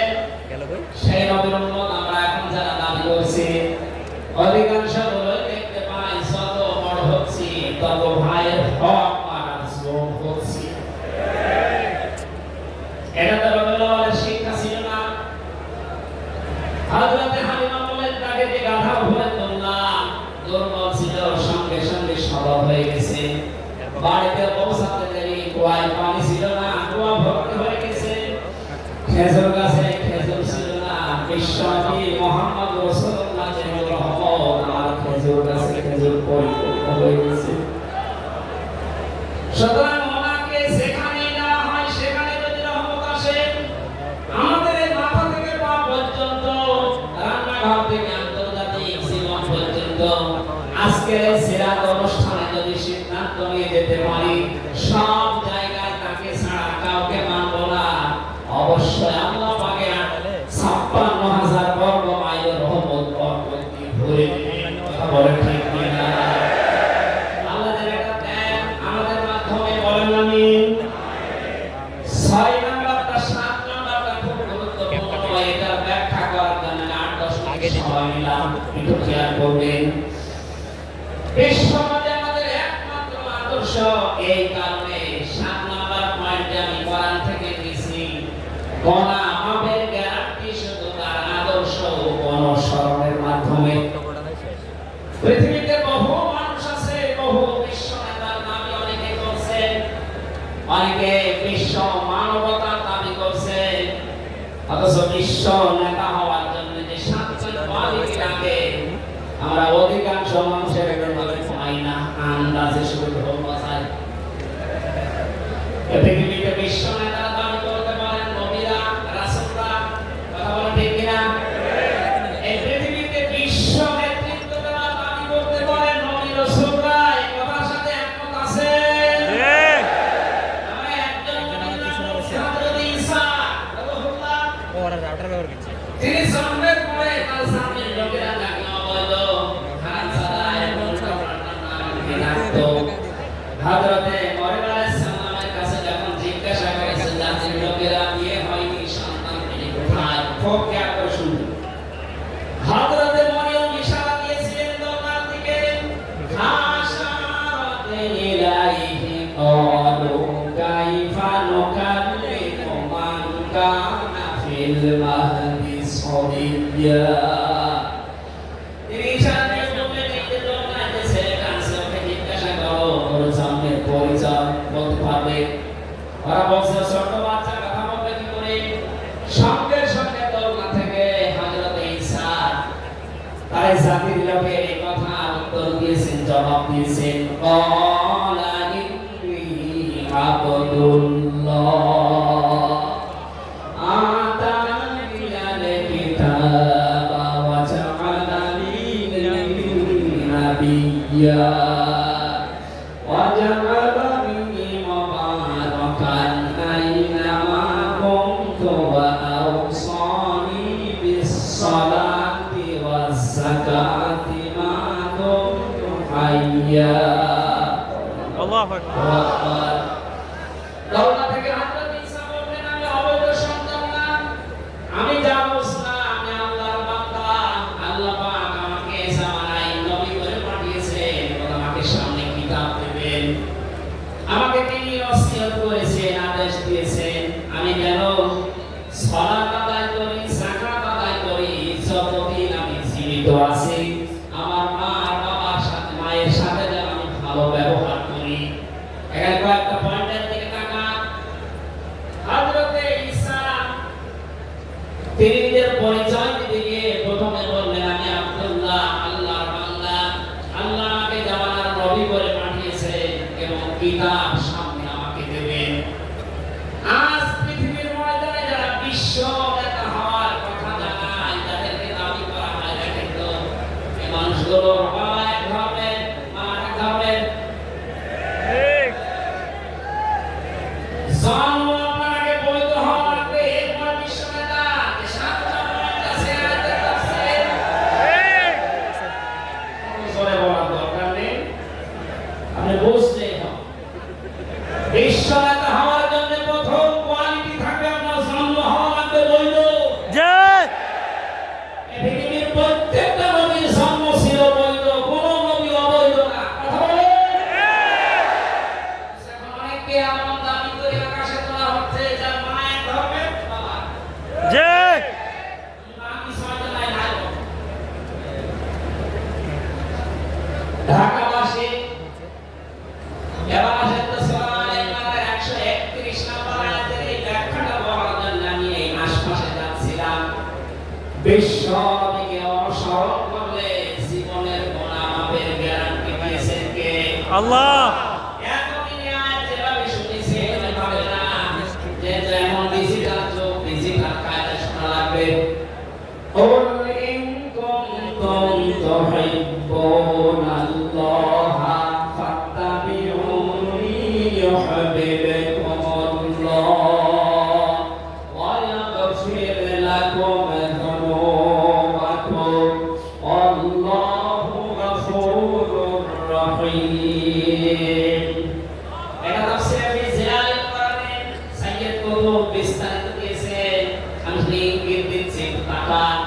সেই নবীর উম্মত আমরা এখন যারা দাবি করছি অধিকাংশ দেখতে পাই যত বড় হচ্ছি তত ভাইয়ের হক মারার জোর হচ্ছি। এটা তো রবিউলের শিক্ষা ছিল না। হযরত হালিমা বলেন তাকে যে গাধা ভরে তুললাম, দুর্বল ছিল, সঙ্গে সঙ্গে সবল হয়ে গেছে। বাড়িতে পৌঁছাতে দেরি, কুয়ায় পানি ছিল না, কুয়া ভর্তি হয়ে গেছে। খেজুর গাছে খেজুর ছিল না, বিশ্বনবী মুহাম্মদ রাসূলুল্লাহ এর রহমত আর খেজুর গাছে খেজুর পরিপূর্ণ হয়ে গেছে। সুতরাং ওনাকে সেখানে না হয় সেখানে যদি রহমত আসে, আমাদের এই মাথা থেকে পা পর্যন্ত, রান্নাঘর থেকে আন্তর্জাতিক জীবন পর্যন্ত আজকের এই সিরাত অনুষ্ঠানে যদি সিদ্ধান্ত নিয়ে যেতে পারি সব জায়গায় তাকে ছাড়া কাউকে মানব না, অবশ্যই আল্লাহ পাকের ৫৬,০০০ বর্গ মাইলের রহমত বরকত দিয়ে ভরে দিবেন। কথা বলেন ঠিক কিনা? আল্লাহ যেন এটা দেন আমাদের মাধ্যমে, বলেন আমিন। ৬ নাম্বারটা ৭ নাম্বারটা খুব গুরুত্বপূর্ণ, এটা ব্যাখ্যা করার জন্য ৮-১০ মিনিট সময় নিলাম, একটু খেয়াল করবেন। বিশ্বনবী আমাদের একমাত্র আদর্শ, এই কারণে ৭ নাম্বার পয়েন্টে আমি কোরআন থেকে নিয়েছি অনেকে বিশ্ব মানবতার দাবি করছে, অথচ বিশ্ব নেতা হওয়ার জন্য যে সাতজন ওয়ালিকে ডাকে আমরা অধিকাংশ মানুষের পাই না, আন্দাজে শুধু ঢোল বাজায়। পৃথিবীতে বিশ্ব নেতারা দাবি করতে পারেন নবীরা, রাসূলরা, কথা বলেন ঠিক কিনা? এই পৃথিবীতে বিশ্ব নেতৃত্ব দেওয়ার দাবি করতে পারেন নবী, রাসূলরা। এই কথার সাথে একমত আছেন? আমরা একজন হযরত ঈসা রাসূলুল্লাহ তিনি জন্মের পরে তার সামনের লোকেরা তাকে অবৈধ হারামজাদা এবং ডাকতো। হযরতে মরিয়ম আলাইহিস সালামের কাছে যখন জিজ্ঞাসা করেছে জাতির লোকেরা বিয়ে হয়নি, সন্তান তিনি কোথায়, খুব খেয়াল করে শুনবেন। হযরতে মরিয়ম ইশারা দিয়েছিলেন দরবার দিকে, আশারাতে ইলাইহি ক্বালু কাইফা নুকাল্লিমু মান কানা ফিল মাহদি সাবিয়্যা। তিনি ইশারা দিয়ে বললেন, এই যে দরবার আছে কাছে ওকে জিজ্ঞাসা করো ওর জন্মের পরিচয় বলতে পারবে। ওরা বলছে ছোট বাচ্চা কথা বলবে কি করে? সঙ্গে সঙ্গে দরবার থেকে হযরত ঈসা তার জাতির লোকের এই কথা উত্তর দিয়েছেন, জবাব দিয়েছেন, ক্বালা ইন্নী আবদুল্লাহ আতানিয়াল কিতাবা ওয়া জাআলানি নাবিয়্যা ওয়া জাআলানি মুবারাকান আইনামা কুনতু ওয়া আওসানি বিস-সালাতি ওয়াজ-যাকাতি মা দুমতু হাইয়্যা। আল্লাহু আকবার। দরজা থেকে হযরত ঈসা বললেন, আমি অবৈধ সন্তান না, আমি জানোস না আমি আল্লাহর বান্দা। আল্লাহ পাক আমাকে জামানায় নবী করে পাঠিয়েছেন এবং আমাকে সামনে কিতাব দেবেন। আমাকে তিনি ওসিয়ত করেছেন, আদেশ দিয়েছেন আমি যেন সালাত আদায় করি, যাকাত আদায় করি, যতদিন আমি জীবিত আছি আমার মা আর বাবার সাথে, মায়ের সাথে যেন আমি ভালো ব্যবহার করি। এখানে কয়েকটা পয়েন্টের দিকে তাকান। হযরতে ঈসা তিনি নিজের পরিচয় দিতে গিয়ে প্রথমে বললেন, আমি আব্দুল্লাহ, আল্লাহর বান্দা। আল্লাহ আমাকে জামানার নবী করে পাঠিয়েছেন এবং কিতাব সামনে আমাকে দেবেন। আজ পৃথিবীর ময়দানে যারা বিশ্ব নেতা হওয়ার কথা জানায়, যাদেরকে দাবি করা হয়, দেখেন তো এই মানুষগুলো বাবা এক ধর্মের, মা এক ধর্মের। জন্ম আপনার আগে বৈধ হওয়া লাগবে, এরপর বিশ্ব নেতা। যে সাতটা পয়েন্ট আছে আয়াতের তাফসীর, জোরে বলার দরকার নেই, আপনি বুঝলেই হবে। বিশ্ব নেতা হওয়ার জন্য প্রথম কোয়ালিটি থাকবে আপনার জন্ম হওয়া লাগবে বৈধ। এই পৃথিবীর প্রত্যেকটা নবীর জন্ম ছিল বৈধ, কোনো নবী অবৈধ না। কথা বলেন। এখন অনেকে এমন দাবি করে আকাশে তোলা হচ্ছে যার মা এক ধর্মের, বাবা বাকি ছয়টা নাই নাই। ঢাকাবাসী এবার আসেন তো সূরা আল-ইমরানের 131 নম্বর আয়াতের এই ব্যাখ্যাটা বলার জন্য আমি এই আশপাশে যাচ্ছিলাম। বিশ্ব নবীকে অনুসরণ করলে জীবনের গুনাহ মাপের গ্যারান্টি দিয়েছেন কে? আল্লাহ। এতদিনে আয়াত যেভাবে শুনেছি এভাবে না, যে যেমন ডিজিটাল যুগ, ডিজিটাল কায়দা শোনা লাগবে। قُلْ إِن كُنتُمْ تُحِبُّونَ اللَّهَ فَاتَّبِعُونِي يُحْبِبْكُمُ اللَّهُ وَيَغْفِرْ لَكُمْ ذُنُوبَكُمْ وَاللَّهُ غَفُورٌ رَّحِيمٌ। এটা তাফসীরে ফি জিলালিল কোরআনে সাইয়্যিদ কুতুব বিস্তারিত দিয়েছেন, আমি ইঙ্গিত দিচ্ছি, তাকান।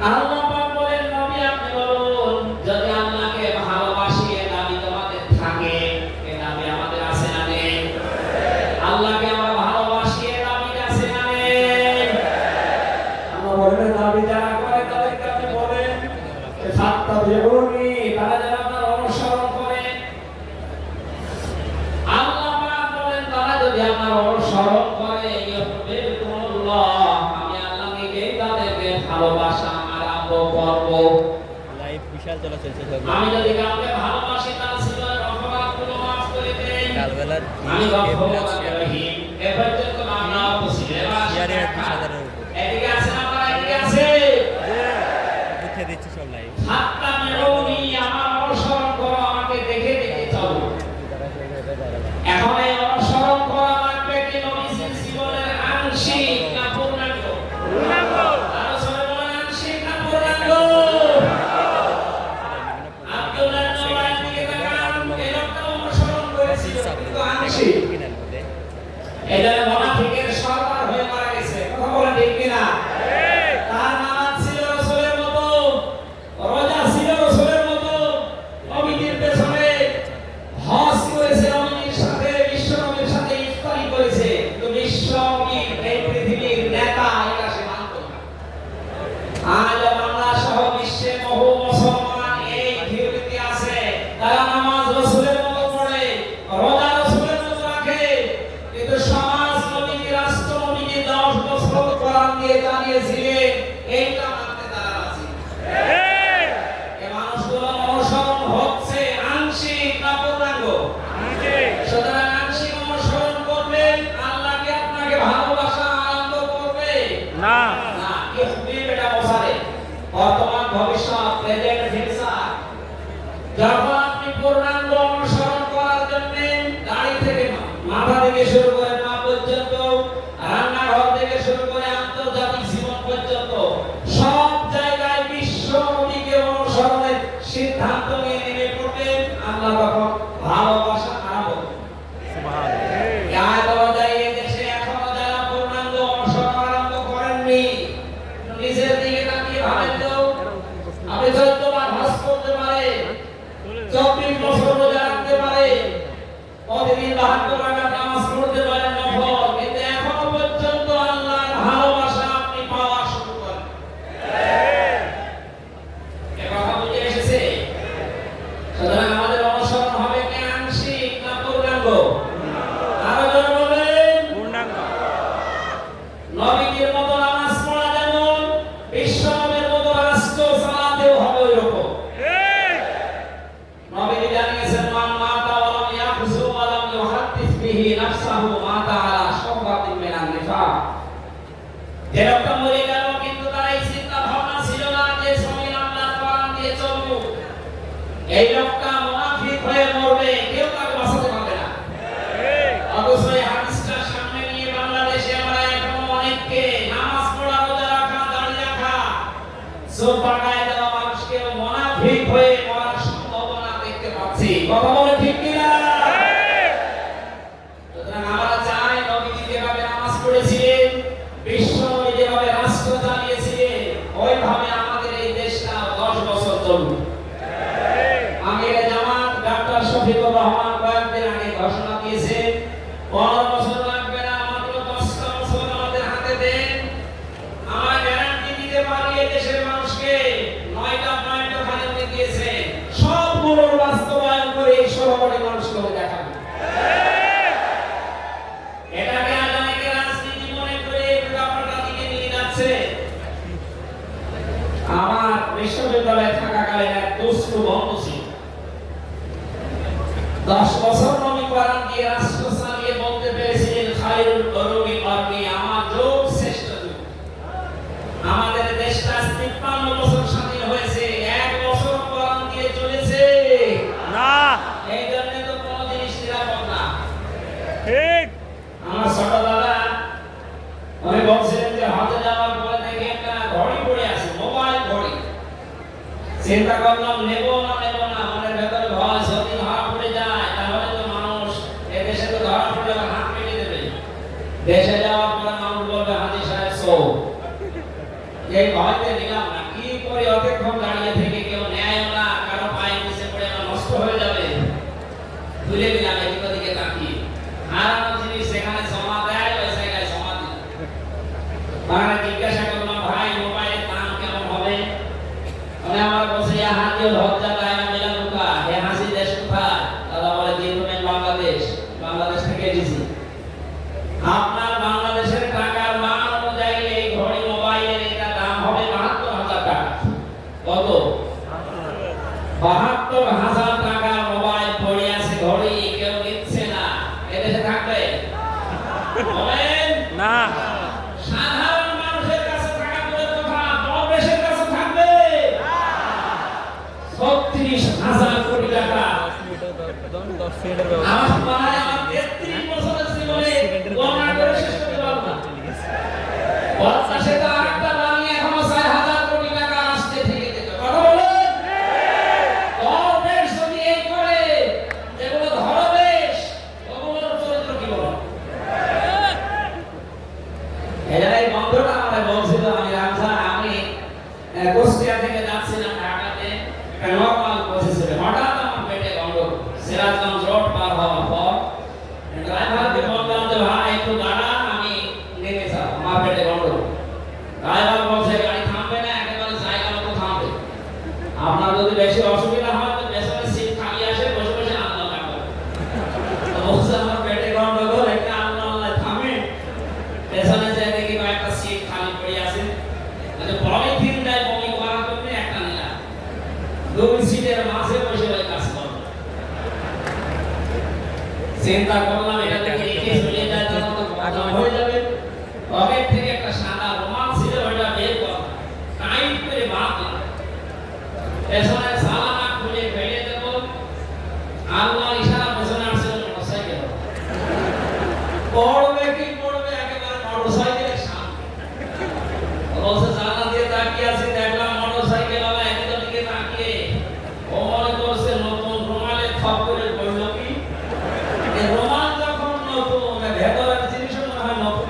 আল্লাহ পাক বলেন, নবী আপনি বলুন, যদি আল্লাহকে ভালোবাসি এ দাবি তোমাদের থাকে, এ দাবি আমাদের আছে না নেই? আল্লাহকে আমরা ভালোবাসি এ দাবি আছে না নেই? আল্লাহ বলেন দাবি যারা করে তাদেরকে আপনি বলেন যে ফাত্তাবিউনি, তারা যেন আপনার অনুসরণ করে। আল্লাহ পাক বলেন
তোলা চলছে সব।
আমি যদি কাউকে ভালোবাসি তার জীবনের অপরাধগুলো মাফ করে দেই।
কালবেলার
আমি গফুর
শেয়ার
রহিম। এ পর্যন্ত বাংলা সিলেবাস
শেয়ারে 20,000-এর উপর
এদিকে আছে আমরা এদিকে আছে
উঠে দিচ্ছে সব লাইভ।
হাত্তা মেরুনি আমার অনুসরণ করো, আমাকে দেখে দেখে চলো। এখন এই অনুসরণ করা লাগবে কি নবীজির জীবনের আংশিক না পূর্ণাঙ্গ? আরো সবাই বলেন আংশিক না পূর্ণাঙ্গ? আব্দুল্লাহ নওয়াজ দিকে তাকান, এই লোকটা অনুসরণ করেছিল কিন্তু আংশিক। এটা মুনাফিকের সরদার হয়ে মারা গেছে, কথা বলেন ঠিক কিনা? তার নামাজ ছিল রাসূলের মতো, রোজা ছিল রাসূলের মতো, নবীজির পেছনে হজ করেছে, নবীজির সাথে বিশ্ব নবীর সাথে ইফতারি করেছে, কিন্তু বিশ্ব নবী এই পৃথিবীর নেতা এটা সে মানত না। আজ বাংলা সহ বিশ্বে বহু মুসলমান এই থিওরিতে আছে, তারা নামাজ রাসূলের মতো পড়ে, রোজা রাসূলের মতো রাখে, কিন্তু সমাজ নবীজি, রাষ্ট্র নবীজি 10 বছর কোরআন দিয়ে জানিয়েছিলেন, এইটা মানতে তারা রাজি না। এই মানুষগুলো অনুসরণ হচ্ছে আংশিক না পূর্ণাঙ্গ? সুতরাং আংশিক অনুসরণ করবেন, আল্লাহ কি আপনাকে ভালোবাসা আরম্ভ করবে? না, কি হবে এটা বোঝারে বর্তমান ভবিষ্যৎ, প্রেজেন্ট ফিউচার। যখন আপনি পূর্ণাঙ্গ অনুসরণ করার জন্য দাড়ি থেকে মাথা থেকে শুরু করে পা পর্যন্ত, রান্নাঘর থেকে শুরু করে আন্তর্জাতিক জীবন পর্যন্ত সব জায়গায় বিশ্ব নবীকে অনুসরণের সিদ্ধান্ত নিয়ে নেমে পড়বেন, আল্লাহ তখন ভালোবাসা আরম্ভ করবেন। দেশে এখনো যারা পূর্ণাঙ্গ অনুসরণ আরম্ভ করেননি, নিজের দিকে তাকিয়ে ভাবেন তো, আপনি 14 বার হজ করতে পারে, 24 বছর রোজা রাখতে পারে, প্রতিদিন 72 রাকাত নামাজ পড়তে পারেন নফল, কিন্তু এখনো পর্যন্ত আল্লাহর ভালোবাসা আপনি পাওয়া শুরু করেন। এই কথা বুঝে এসেছে? সুতরাং আমাদের অনুসরণ হবে কি আংশিক না পূর্ণাঙ্গ? আরো জোরে বলেন পূর্ণাঙ্গ। নবীজির মতো নামাজ পড়া যেমন, বিশ্ব নবীর মতো রাষ্ট্র চালাতেও হবে ওইরকম। নবীজি জানিয়েছেন, মান মাতা ওয়ালাম ইয়াহজু ওয়ালাম ইউহাদ্দিস বিহি নাফসাহু মাতা আলা শাওকাতিন মিনান নিফাক। যে লোকটা মরে গেল কিন্তু তার এই চিন্তা ভাবনা ছিল না যে সমিন আল্লাহর কোরআন দিয়ে চলবো, এই লোকটা মুনাফিক হয়ে মরবে, কেউ তাকে বাঁচাতে পারবে না। অথচ এই হাদিসটা সামনে নিয়ে বাংলাদেশে আমরা এখনো অনেককে নামাজ পড়া, রোজা রাখা, দাড়ি রাখা, চোখ পাকায় দেওয়া মানুষকে মুনাফিক হয়ে মরার সম্ভাবনা দেখতে পাচ্ছি। কথা বলে ঠিক কিনা? সুতরাং আমরা চাই নবীজি যেভাবে নামাজ পড়েছিলেন, বিশ্ব নবী যেভাবে রাষ্ট্র চালিয়েছিলেন, ওইভাবে আমাদের এই দেশটা 10 বছর চলবে। আমির জামাত ডক্টর শফিকুর রহমান কয়েকদিন আগে ঘোষণা দিয়েছে, 15 বছর লাগবে না, মাত্র 10টা বছর আমাদের হাতে দেন, আমরা গ্যারান্টি দিতে পারি এই দেশের মানুষকে 9টা পয়েন্ট ওখানে উনি দিয়েছেন, সবগুলোর বাস্তবায়ন করে এই 16 কোটি মানুষকে দেখাবো। এটাকে আজ অনেকে রাজনীতি মনে করে ব্যাপারটা দিকে নিয়ে যাচ্ছে। আমার বিশ্ববিদ্যালয়ে থাকাকালীন এক দুষ্ট বন্ধু ছিল, 10 বছর নবী কোরআন দিয়ে রাষ্ট্র চালিয়ে বলতে পেরেছিলেন, খায়রুল কুরুনি কারনি, আমার যুগ শ্রেষ্ঠ যুগ। আমাদের দেশটা 53 বছর স্বাধীন হয়েছে, 1 বছর কোরআন দিয়ে চলেছে না, এই জন্য তো কোনো জিনিস নিরাপদ না। ঠিক আমার ছোট দাদা উনি বলছিলেন যে হজে যাওয়ার পরে দেখি একটা ঘড়ি পড়ে আছে, মোবাইল ঘড়ি। চিন্তা করলাম নেব না, মনের ভেতরে ভয়, যদি ধরা পড়ে যায় তাহলে তো মানুষ, এদেশে তো ধরা পড়লে হাত কেটে দেবে, দেশে যাওয়ার পরে মানুষ বলবে হাজী সাহেব সো, এই ভয়তে নিলাম না। কি করে অতক্ষণ দাঁড়িয়ে থেকে কেউ নেয় না, কারো পায়ে নিচে পড়ে নষ্ট হয়ে যাবে, তুলে দিলাম এদিক ওদিকে তাকিয়ে। হারানো জিনিস সেখানে জমা দেয়, ওই জায়গায় জমা দিল। মানে জিজ্ঞাসা করলাম, ভাই মোবাইলের দাম কেমন হবে? উনি আমার বলছে, হাজির হজ্জা দায়না মিলানুকা, হে হাসি দেশ কোথায়? দাদা বলে, জিরুমেন বাংলাদেশ, বাংলাদেশ থেকে এসেছি। আপনার বাংলাদেশের টাকার মান অনুযায়ী এই ঘড়ি মোবাইলের এটা দাম হবে 72,000 টাকা। কত?
তখন 10 সেকেন্ডের
আমার মনে হয় আমার 33 বছরের জীবনে গণনা করে শেষ করতে পারবো না। পঞ্চাশে তো আটটা বানিয়ে এখনো 4,000 কোটি টাকা আসতে থেকে যেত। কথা বলেন? দরবেশ যদি এই করে, যেগুলো ধরবেশ, ওগুলোর চরিত্র কি বলো? এরা এই বন্ধুটা আমারে বলছিল, আমি রামজান, আমি কুষ্টিয়া থেকে যাচ্ছিলাম ঢাকাতে, একটা নর্মাল পজিশনে হঠাৎ আমার পেটে গন্ডগোল। সিরাজগঞ্জ রোড পার হওয়ার পর ড্রাইভারকে বললাম যে ভাই একটু দাঁড়ান, আমি নেমে যাব, আমার পেটে গন্ডগোল। ড্রাইভার বলছে গাড়ি থামবে না, একেবারে জায়গা মতো থামবে। আপনার যদি বেশি অসুবিধা হয় তো পেছনে সিট খালি আসে, বসে বসে আল্লাহ রাখবেন। তো বলছে আমার পেটে গন্ডগোল, একটা আল্লাহ আল্লাহ থামে। পেছনে যে দেখি কয়েকটা সিট খালি পড়ে আছে, মানে পলিথিন দেয় বমি করার জন্য একটা নিলাম। 2 সিটের মাঝে বসে ওই কাজ করবো। চিন্তা করলাম এটা থেকে রেখে চলে যায় তখন তো কথা হয়ে যাবে। পকেট থেকে একটা সাদা রুমাল ছিল, ওটা বের কর, টাইট করে বাঁধলাম। পেছনে সালানা খুলে ফেলে দেব। আল্লাহ ইশারা পেছনে আসছিল মোটরসাইকেল। পড়বে কি পড়বে, একেবারে মোটরসাইকেলের সামনে। বলছে জানলা দিয়ে তাকিয়ে আছি, দেখলাম মোটরসাইকেল ওয়ালা একজন দিকে তাকিয়ে ও মনে করছে নতুন রুমালে থপ করে পড়ল কি। এই রুমাল যখন নতুন, ভেতরের জিনিসও মনে হয় নতুন।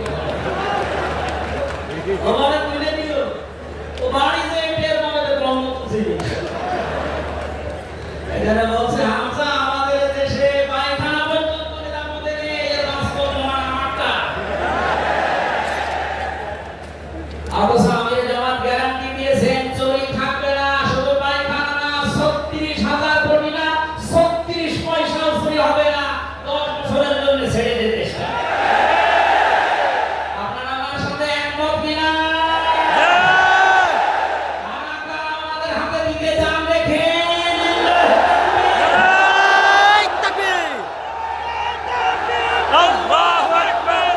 রুমালে তুলে দিল, ও বাড়ি যে টের পাবে যে নতুন জিনিস। এখানে বলছে হামজা, আমাদের দেশে পায়খানা পর্যন্ত নিরাপদে নেই, এর বাস্তব মাঠটা। অথচ আমির জামাত গ্যারান্টি দিয়েছেন চুরি থাকবে না, শুধু পায়খানা না, 36,000 কোটি না, 36 পয়সাও চুরি হবে না, 10 বছরের জন্য ছেড়ে দিতে দেশটা। আপনারা আমার সাথে একমত কিনা? কারা আমাদের হাতে দিকে চান দেখেন?
আল্লাহু আকবার।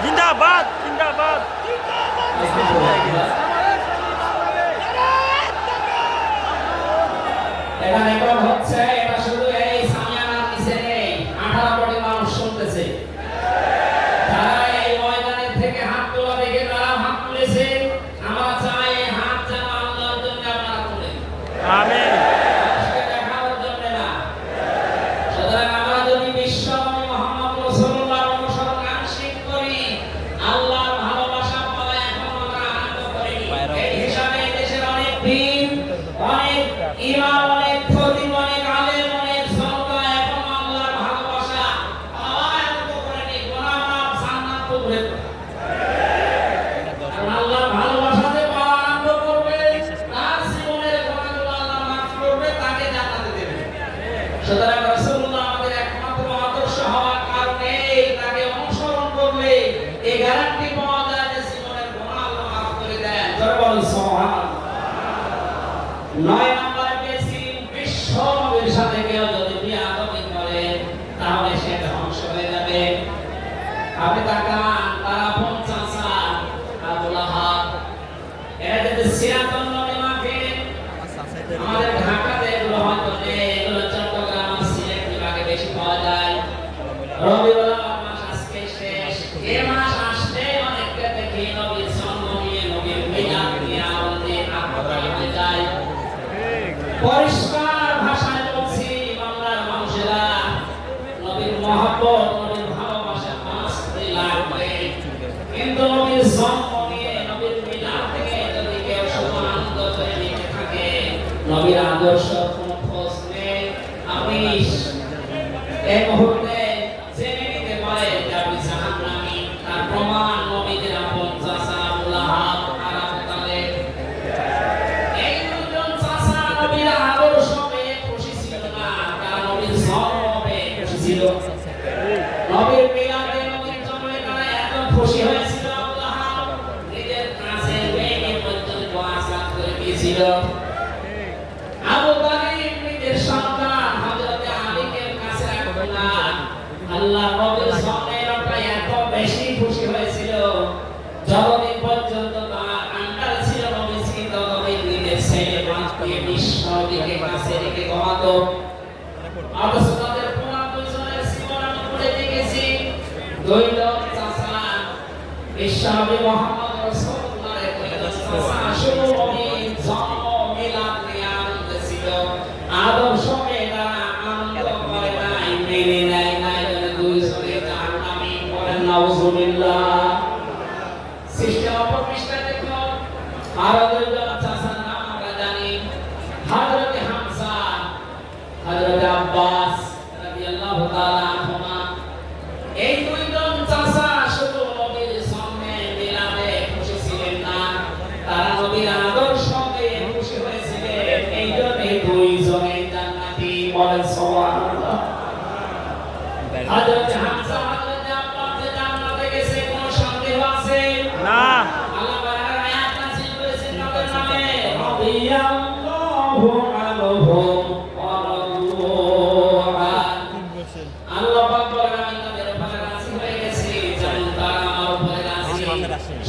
জিন্দাবাদ জিন্দাবাদ।
এটা রেকর্ড হচ্ছে, এটা শুধু এই সামিয়ানার নিচে নেই, 18 কোটি মানুষ শুনতেছে। যারা এই ময়দানের থেকে হাত তোলা দেখে তারা হাত তুলেছে, আমরা চাই এই হাত যেন আল্লাহর জন্য আপনারা তুলেন,
আমিন।
মানুষকে দেখানোর জন্য না। সুতরাং আমরা যদি বিশ্বনবী মুহাম্মদ রাসূলুল্লাহর অনুসরণ আংশিক করি, আল্লাহর ভালোবাসা পাওয়া এখনো আমরা আনন্দ করিনি। এই হিসাবে এই দেশের অনেক পীর, অনেক ইমাম, অনেক খতিব, অনেক আলেম, অনেক জনতা এখনো আল্লাহর ভালোবাসা পাওয়া আনন্দ করেনি। গোনাহ মাফ, জান্নাত তো দূরের কথা। কারণ আল্লাহর ভালোবাসা যে পাওয়া আনন্দ করবে, তার জীবনের গোনাহগুলো আল্লাহ মাফ করবে, তাকে জান্নাতে দেবে। সুতরাং রাসূলুল্লাহ আমাদের একমাত্র আদর্শ হওয়ার কারণে তাকে অনুসরণ করলে এই গ্যারান্টি পাওয়া যায় যে জীবনের গুনাহ আল্লাহ মাফ করে দেন। জোরে বলুন সুবহানাল্লাহ। 9 নম্বরে পেয়েছি, বিশ্ব নবীর সাথে কেউ যদি বিয়াদবি করে তাহলে সে ধ্বংস হয়ে যাবে। আপনি তাকান, তারা 50 আবু লাহাব, এরা যদি সিরাতুন নবী মাহফিল, আমাদের ঢাকাতে এগুলো হয়তো নেই, এগুলো চট্টগ্রাম আর সিলেট বিভাগে বেশি পাওয়া যায়। রবিউল আউয়াল মাস আজকে শেষ, এই মাস আসলে অনেককে দেখি নবীর জন্ম নিয়ে, নবীর মিলাদ নিয়ে আমাদের আত্মপ্রাণ হয়ে যায়। পরিষ্কার ভাষায় বলছি, বাংলার মানুষেরা নবীর মহব্বত, নবীর ভালোবাসা বাঁচতে লাগবে, কিন্তু নবীর জন্ম নিয়ে, নবীর মিলাদ থেকে যদি কেউ শুধু আনন্দ করে নিতে থাকে, নবীর আদর্শ কোনো খোঁজ নেই, আপনি এই মুহূর্তে জেনে নিতে পারেন যে আপনি জাহান্নামী। তার প্রমাণ নবীদের আপন চাচা আবু লাহাব আর আবু তালেব। এই দুজন চাচা নবীর আদর্শ পেয়ে খুশি ছিল না, তারা নবীর জন্ম পেয়ে খুশি ছিল। নবীর মিলাদে, নবীর জন্মে তারা এত খুশি হয়েছিল, আবু লাহাব নিজের কাছের মেয়েকে পর্যন্ত আজাদ করে দিয়েছিল। আবু তালিব নিজের সন্তান হযরতে আলীকে কাছে রাখতেন না। আল্লাহ নবীর জন্মের উপরে এত বেশি খুশি হয়েছিল, যতদিন পর্যন্ত তার আন্ডার ছিল নবী, ততদিন নিজের ছেলে দিয়ে বিশ্বকে কাছে রেখে ঘুমাতো। অথচ তাদের পুরা দুইজনের জীবন আমি পড়ে দেখেছি। দুই লোক চাচা বিশ্বনবী মুহাম্মদ রাসূলুল্লাহর চাচা শুরু নবী জন্ম মিলাদ নিয়ে আনন্দ ছিল। আদর্শকে তারা আনন্দ করে নাই, মেনে নেয় নাই, দুইজনে জাহান্নামী। বলেন নাউজুবিল্লাহ। সিস্টেম অপর পৃষ্ঠায় দেখো, আরো দুইজন চাচার নাম আমরা জানি, হযরত হামজা, হযরত আব্বাস রাদিয়াল্লাহু তাআলা আনহুমা। এই দুইজন চাচা শুধু নবীর জন্মে মিলাদে খুশি ছিলেন না, তারা নবীর আদর্শে খুশি হয়েছিলেন। এই জন্য দুইজনে জান্নাতি। বলেন সুবহানাল্লাহ। হযরত হামজা, হযরত আব্বাস জান্নাতে গেছে, কোনো সন্দেহ আছে
না।
আল্লাহ পাকের আয়াত নাযিল করেছেন তাদের নামে, রাদিয়াল্লাহু আনহুম ওয়া রাদু আন। আল্লাহ পাক বলেন আমি তাদের উপরে রাজি হয়ে গেছি, যেমন তারা আমার উপরে রাজি।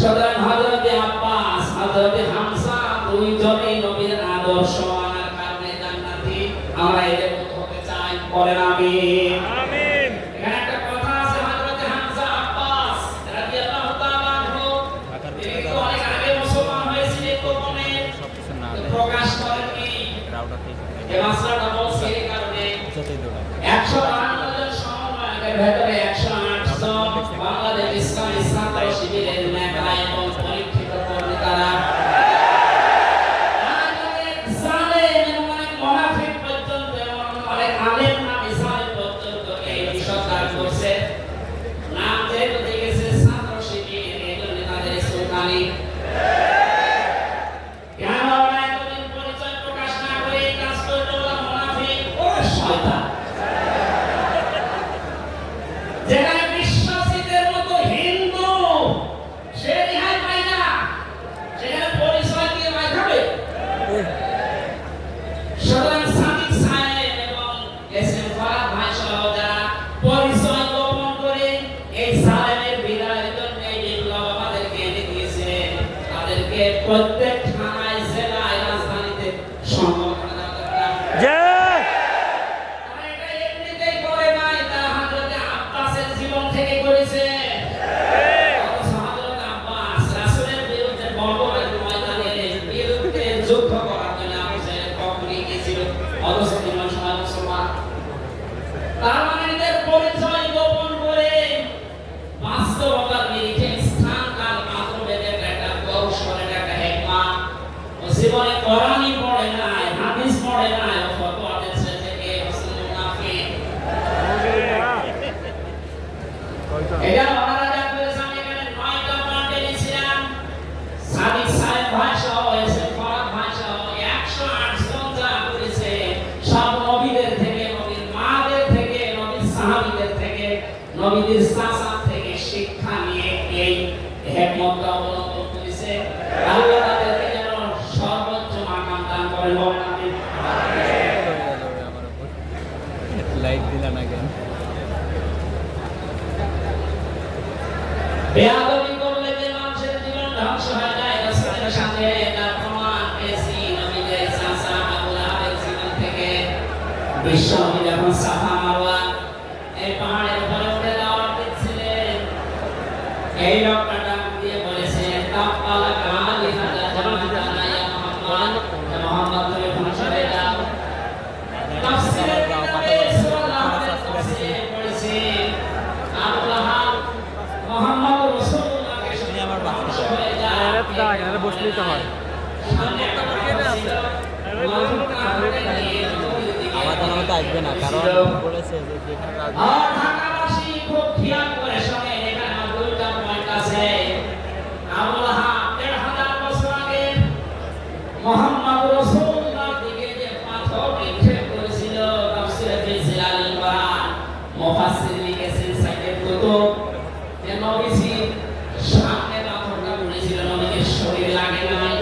সুতরাং হযরত আব্বাস, হযরত হামজা দুইজনেই নবীর আদর্শ মানার কারণে জান্নাতি। আমরা এদের মতো হতে চাই। বলেন আমিন।
আমিন।
এখানে একটা কথা আছে, হযরত হামজা আব্বাস রাদিয়াল্লাহু তাআলা আনহু তিনি তো অনেক আগে মুসলমান হয়েছিলেন, গোপনে প্রকাশ করেননি। এই মাসলাটা বলছি এই কারণে 152 জন সমন্বয়কের ভেতরে 108 জন বাংলাদেশ ইসলামী ছাত্র শিবিরের নেতা এবং পরীক্ষিত কর্মী তারা। আর অনেক জালেম এবং অনেক মুনাফিক পর্যন্ত এবং অনেক আলেম নামী জালেম পর্যন্ত এই বিষয় দান করছে। নাম যেহেতু দেখেছে ছাত্র শিবির, এই জন্য তাদের সুলতানি। কেন ওরা এতদিন পরিচয় প্রকাশ না করে এই কাজ করলো? ওরা মুনাফিক, ওরা শয়তান। যেখানে বিশ্বাসীদের মতো হিন্দু সে রেহাই পায় না, সেখানে পরিচয় দিয়ে ভাই খাবে। সুতরাং সাদিক সাহেব এবং এস এম ফরাদ ভাই সহ যারা পরিচয় গোপন করে এই জালেমের বিদায়ের জন্য এই বিপ্লব আমাদেরকে এনে দিয়েছে, তাদেরকে প্রত্যেক থানায়, জেলায়, রাজধানীতে সম্মান করা দরকার।
জয়।
তারা এটা এমনিতেই করে নাই, তারা হযরত আব্বাসের জীবন থেকে করেছে। অথচ হযরত আব্বাস রাসূলের বিরুদ্ধে বদরের ময়দানে বিরুদ্ধে যুদ্ধ করার জন্য আবুজাহেল কখনই গিয়েছিল, অথচ তিনি সময় মুসলমান। তার মানে এদের পরিচয় গোপন করে বাস্তবতার নিরিখে স্থান কাল পাত্র ভেদে একটা কৌশলের একটা হিকমা। ও জীবনে কোরআনই পড়ে নাই, হাদিস পড়ে নাই, ও ফতোয়া দিচ্ছে থেকে মুনাফিক। এটা ওনারা যা করেছে, আমি এখানে 9টা পয়েন্ট এনেছিলাম। সাদিক সাহেব ভাই সহ, এস এম ফরাদ ভাই সহ 108 জন যা করেছে, সব নবীদের থেকে, নবীর মাদের থেকে, নবীর সাহাবীদের থেকে, নবীদের চাচা থেকে শিক্ষা নিয়ে এই হিকমতটা অবলম্বন করেছে। আল্লাহ তাদেরকে যেন সর্বোচ্চ মাকাম দান করেন। বলেন আমিন।
লাইক দিলা না কেন?
বেয়াদবি করলে যে মানুষের জীবন ধ্বংস হয়ে যায়, রাসূলের সাথে তার প্রমাণ পেয়েছি নবীদের চাচা আবু লাহাবের জীবন থেকে। বিশ্বনবী যখন সাফা মারওয়া এই পাহাড়ের উপরে উঠে দাওয়াত দিচ্ছিলেন, এই লোকটা ডাক দিয়ে বলেছে, তাক্কালা কালি হাদা জামাতানা ইয়া মুহাম্মদ, হে মুহাম্মদ তুমি ভাষণে দাও। তাফসীরের কিতাবে সূরা লাহবের তাফসীর পড়েছি, আবু লাহাব মুহাম্মদ রাসূলুল্লাহকে শুনে আমার বাচ্চা হয়ে যায়।
এখানে বসলেই তো হয়। আমার তো আসবে না, কারণ বলেছে যে যেখানে
আর ঢাকাবাসী খুব খেয়াল করে শোনে, এখানে আমার দুইটা পয়েন্ট আছে। আবু লাহাব ১,৫০০ বছর আগে মুহাম্মদ রাসূলুল্লাহর দিকে যে পাথর নিক্ষেপ করেছিল, তাফসীরে ফিল জিলালিল কোরআন মুফাসসির লিখেছেন সাইয়েদ কুতুব, যে নবীজি সামনে পাথরটা পড়েছিল, নবীর শরীরে লাগে নাই।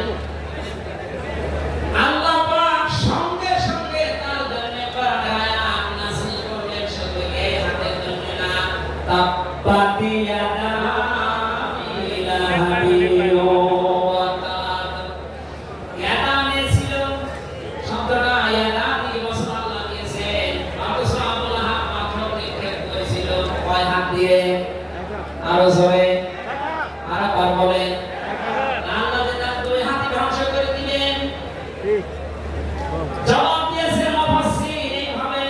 আল্লাহ পাক সঙ্গে সঙ্গে তার জন্য কোরআনের আয়াত নাযিল করলেন, শুধু এই হাতের জন্য না, তাব্বাত জবাব দিয়েছেন মুফাসসির এইভাবে,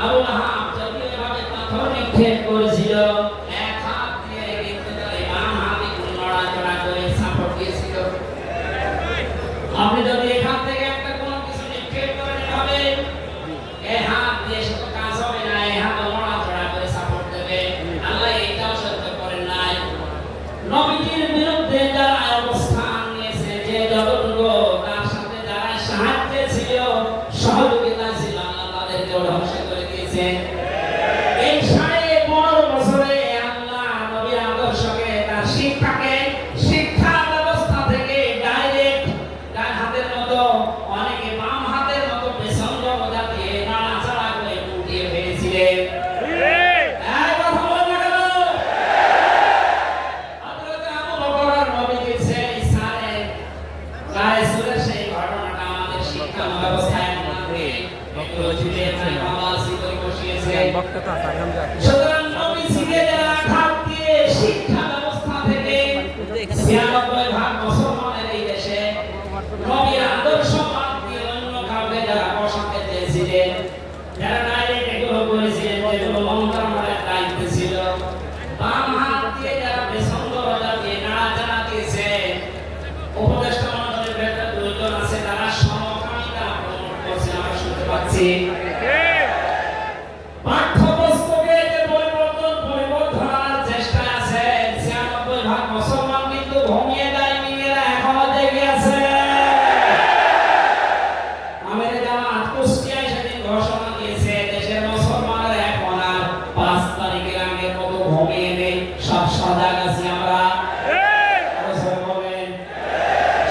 আবু লাহাব যদিও এভাবে পাথর নিক্ষেপ করেছিল, এক হাত দিয়ে কিন্তু তার এই বাম হাত একটু নড়াচড়া করে সাপোর্ট দিয়েছিল। আপনি যদি এখান থেকে একটা কোনো কিছু নিক্ষেপ করেন এভাবে, এই হাত দিয়ে শুধু কাজ হবে না, এই হাত নড়াচড়া করে সাপোর্ট দেবে। আল্লাহ এটাও সহ্য করেন নাই। নবীজির বিরুদ্ধে যারা অবস্থান নিয়েছে, যে যতটুকু তার সাথে যারা সাহায্যে ছিল, সহযোগিতা ছিল, আল্লাহ তাদেরকে ধ্বংস করে দিয়েছেন। এই 15.5 বছরে আল্লাহ নবীর আদর্শকে, তার শিক্ষাকে, শিক্ষা ব্যবস্থা থেকে ডাইরেক্ট ডান হাতের মতো, অনেকে বাম হাতের মতো পেছন জগদা দিয়ে নাড়াচাড়া করে উঠিয়ে ফেলেছিলেন। এই কথা বলেন না কেন? হযরত আবু বকর নবীজির ছেলে সারে রাসূলের সেই ঘটনাটা আমাদের শিক্ষা ব্যবস্থায় মধ্যে এগুলো জুড়ে বাবা সিদ্ধ বসিয়েছেন।
বক্তা সালাম যা
সুতরাং নবীজিকে যারা আঘাত দিয়ে শিক্ষা ব্যবস্থা থেকে 96% মুসলমানের এই দেশে নবীর আদর্শ বাদ দিয়ে অন্য কাউকে যারা বসাতে চেয়েছিলেন, যারা ডাইরেক্ট এগুলো করেছিলেন, যেগুলো মন্ত্রণালয়ের দায়িত্ব ছিল, বাম হাত দিয়ে যারা পেছন দরজা দিয়ে নাড়াচাড়া দিয়েছে, উপদেষ্টা মণ্ডলের ভেতরে 2 জন আছে, তারা সমকামিতা প্রমোট করছে, আমরা শুনতে পাচ্ছি। পাঠ্যপুস্তকে যে পরিবর্তনের চেষ্টা আছে, 96% মুসলমান কিন্তু ঘুমিয়ে যায়নি, এরা এখনো জেগে আছে। আমির জামাত কুষ্টিয়ায় সেদিন ঘোষণা দিয়েছে, দেশের মুসলমানরা এখন আর 5 তারিখের আগের মতো ঘুমিয়ে নেই, সব সজাগ আছি আমরা।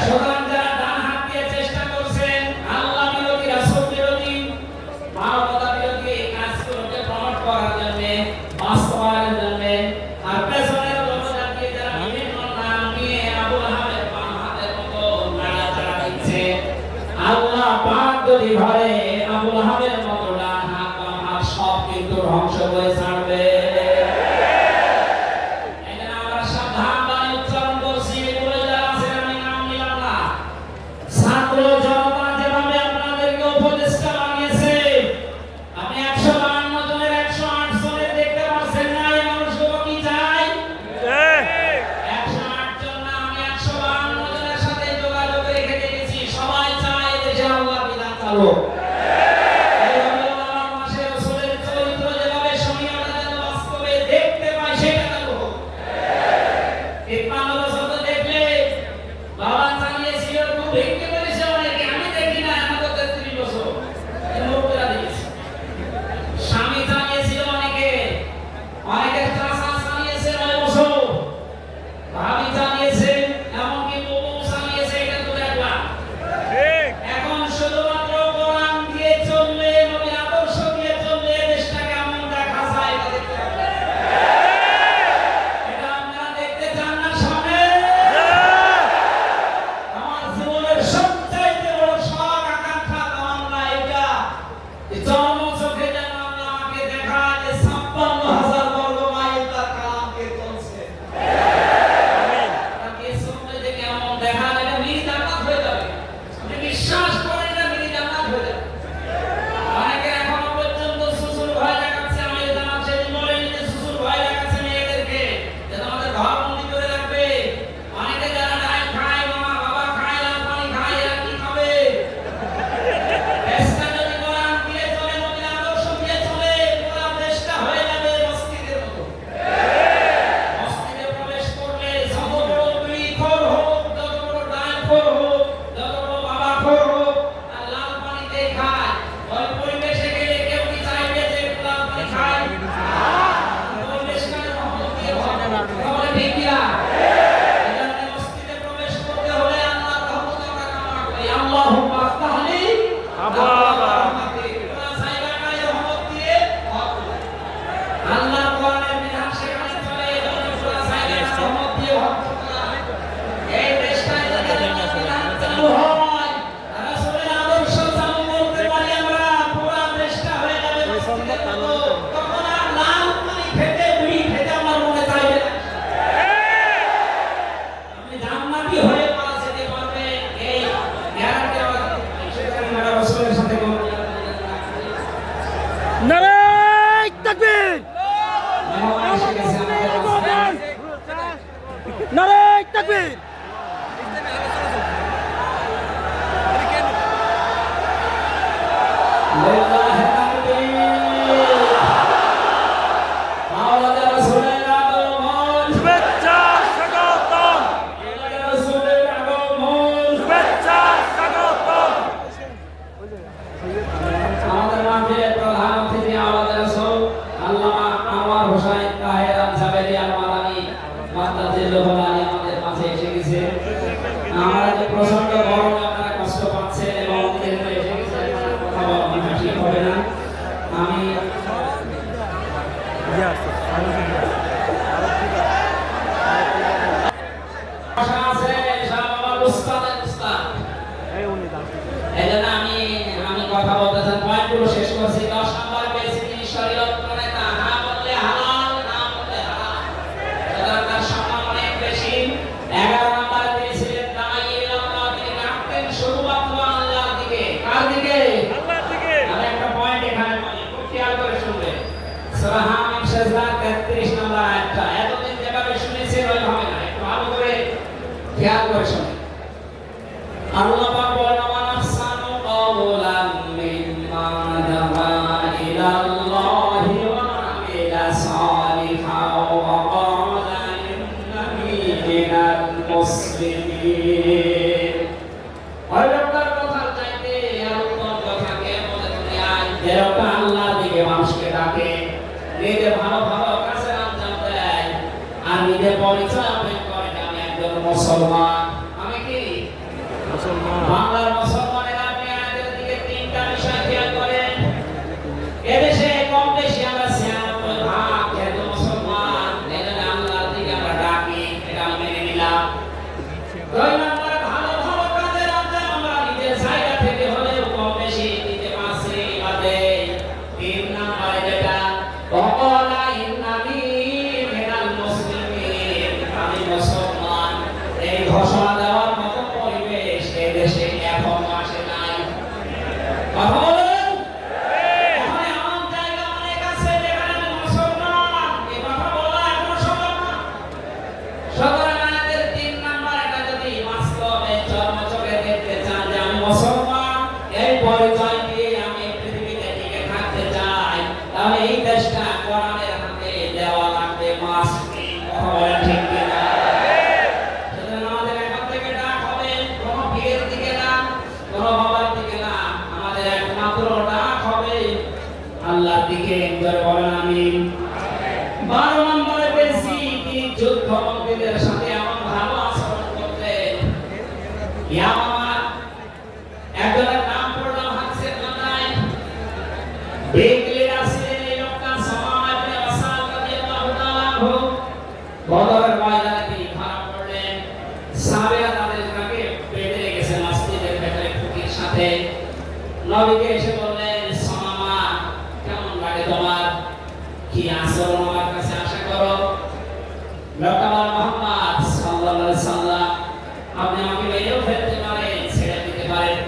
সুতরাং যারা ডান হাত দিয়ে চেষ্টা করছেন আল্লাহ বিরোধী, রাসূল বিরোধী, মানবতা বিরোধী কাজগুলোকে প্রমোট করার জন্য, বাস্তবায়নের জন্য, আর পেছনের দরজা দিয়ে যারা বিভিন্ন নাম নিয়ে আবু লাহাবের বাম হাতের মতো নাড়াচাড়া দিচ্ছে, আল্লাহ পাক যদি ঘরে আবু লাহাবের মতো ডান হাত বাম হাত সব কিন্তু ধ্বংস করে ছাড়বে। এখানে আমরা সাবধান বাণী উচ্চারণ করছি, এগুলো যারা আছেন আমি নাম নিলাম না। ছাত্র জনতা যেভাবে আপনাদেরকে উপদেষ্টা বানিয়েছে, আপনি 152 জনের 108 জনের দেখতে পাচ্ছেন না, এই মানুষগুলো কি চায়? 108 জন না, আমি 152 জনের সাথে যোগাযোগ রেখে দেখেছি, সবাই চায় দেশে আল্লাহর বিধান চালু। এইভাবে রমজান মাসে রাসূলের চরিত্র যেভাবে শরীয়তে যেন বাস্তবে দেখতে পাই, সেটা চালু হোক। 53 বছর তো দেখলে বাবা চালিয়েছিল, খুব ভেঙে পড়েছে অনেকে, আমি দেখি না, আমার তো 33 বছর এই লোকরা দেখেছি। স্বামী চালিয়েছিল অনেকে, অনেকের চাচা চালিয়েছে 9 বছর, ভাবি চালিয়েছে, এমনকি বউ চালিয়েছে, এটা তো দেখলাম। এখন শুধুমাত্র কোরআন কথা বলতেছেন, পয়েন্টগুলো শেষ করছি। 10 নাম্বার পেয়েছি তিনি শরীয়ত প্রণেতা, হা বললে হালাল, না বললে হারাম। সুতরাং তার সম্মান অনেক বেশি। 11 নাম্বারে তিনি ছিলেন দাঈ ইলাল্লাহ, তিনি ডাকতেন শুধুমাত্র আল্লাহর দিকে। কার দিকে? আল্লাহর দিকে। আর একটা পয়েন্ট এখানে বলি, খুব খেয়াল করে শুনবেন। সূরা হামিম সেজদা 33 নাম্বার আয়াতটা এতদিন যেভাবে শুনেছেন ওইভাবে না, একটু ভালো করে খেয়াল করে শুনুন। আল্লাহ পাক বলেন, ওয়া আহসানু কাওলাম মিম্মান দাআ ইলাল্লাহি ওয়া আমিলা সালিহান ওয়া ক্বালা ইন্নানি মিনাল মুসলিমিন। ওই লোকটার কথা চাইতে আর উত্তম কথা কে বলে দুনিয়ায়? যে লোকটা আল্লাহর দিকে মানুষকে ডাকে, নিজে ভালো ভালো কাজের আঞ্জাম দেয়, আর নিজের পরিচয় আপনি করেন আমি একজন মুসলমান। আমি কি
মুসলমান?
বাংলার মুসলমানেরা আপনি আয়াতের দিকে তিনটা বিষয় খেয়াল করেন। এদেশে কম বেশি আমরা 96% যেহেতু মুসলমান, এজন্য আল্লাহর দিকে আমরা ডাকি, এটা আমি মেনে নিলাম। 2 নম্বরে ভালো ভালো কাজের আঞ্জাম আমরা নিজের জায়গা থেকে হলেও কম বেশি দিতে পারছি বাদে। 3 নম্বরে যেটা ওয়াকালা ইন্নানি মিনাল মুসলিমিন, আমি মুসলমান, এই ঘোষণা দেওয়ার মতো পরিবেশ এই দেশে এখন আসে নাই। কথা বলেন, এখানে এমন জায়গা অনেক আছে যেখানে আমি মুসলমান, এই কথা বলা এখনো সম্ভব না। সুতরাং আয়াতের 3 নাম্বার এটা যদি বাস্তবে চর্মচোখে দেখতে চান যে আমি মুসলমান, এই পরিচয় দিয়ে আমি পৃথিবীতে টিকে থাকতে চাই, তাহলে এই দেশটা কোরআনের হাতে দেওয়া লাগবে, মাস্ট বি। কথা বলেন ঠিক কিনা? সুতরাং আমাদের এখন থেকে ডাক হবে কোনো পীরের দিকে না, কোনো বাবার দিকে না, আমাদের একমাত্র ডাক হবে আল্লাহর দিকে। জোরে বলেন আমিন। 12 নম্বরে পেয়েছি তিনি যুদ্ধবন্দীদের সাথে এমন ভালো আচরণ করতেন। ইয়ামামা একজনের নাম পড়লাম হাদিসের খাতায়, বেগলিরা ছিলেন এই লোকটা সামামা ইবনে ওয়াসাল রাদিয়াল্লাহু তাআলা আনহু। বদরের ময়দানে তিনি ধরা পড়লেন, সাহাবীরা তাদের তাকে বেঁধে রেখেছে মসজিদের ভেতরে খুঁটির সাথে। নবীকে এসে বললেন, সামামা কেমন লাগে তোমার, কি আচরণ আমার কাছে আশা করো? লোকটা বলল, মুহাম্মদ সাল্লাল্লাহু আলাইহি সাল্লাম, আপনি আমাকে মেরেও ফেলতে পারেন, ছেড়ে দিতে পারেন।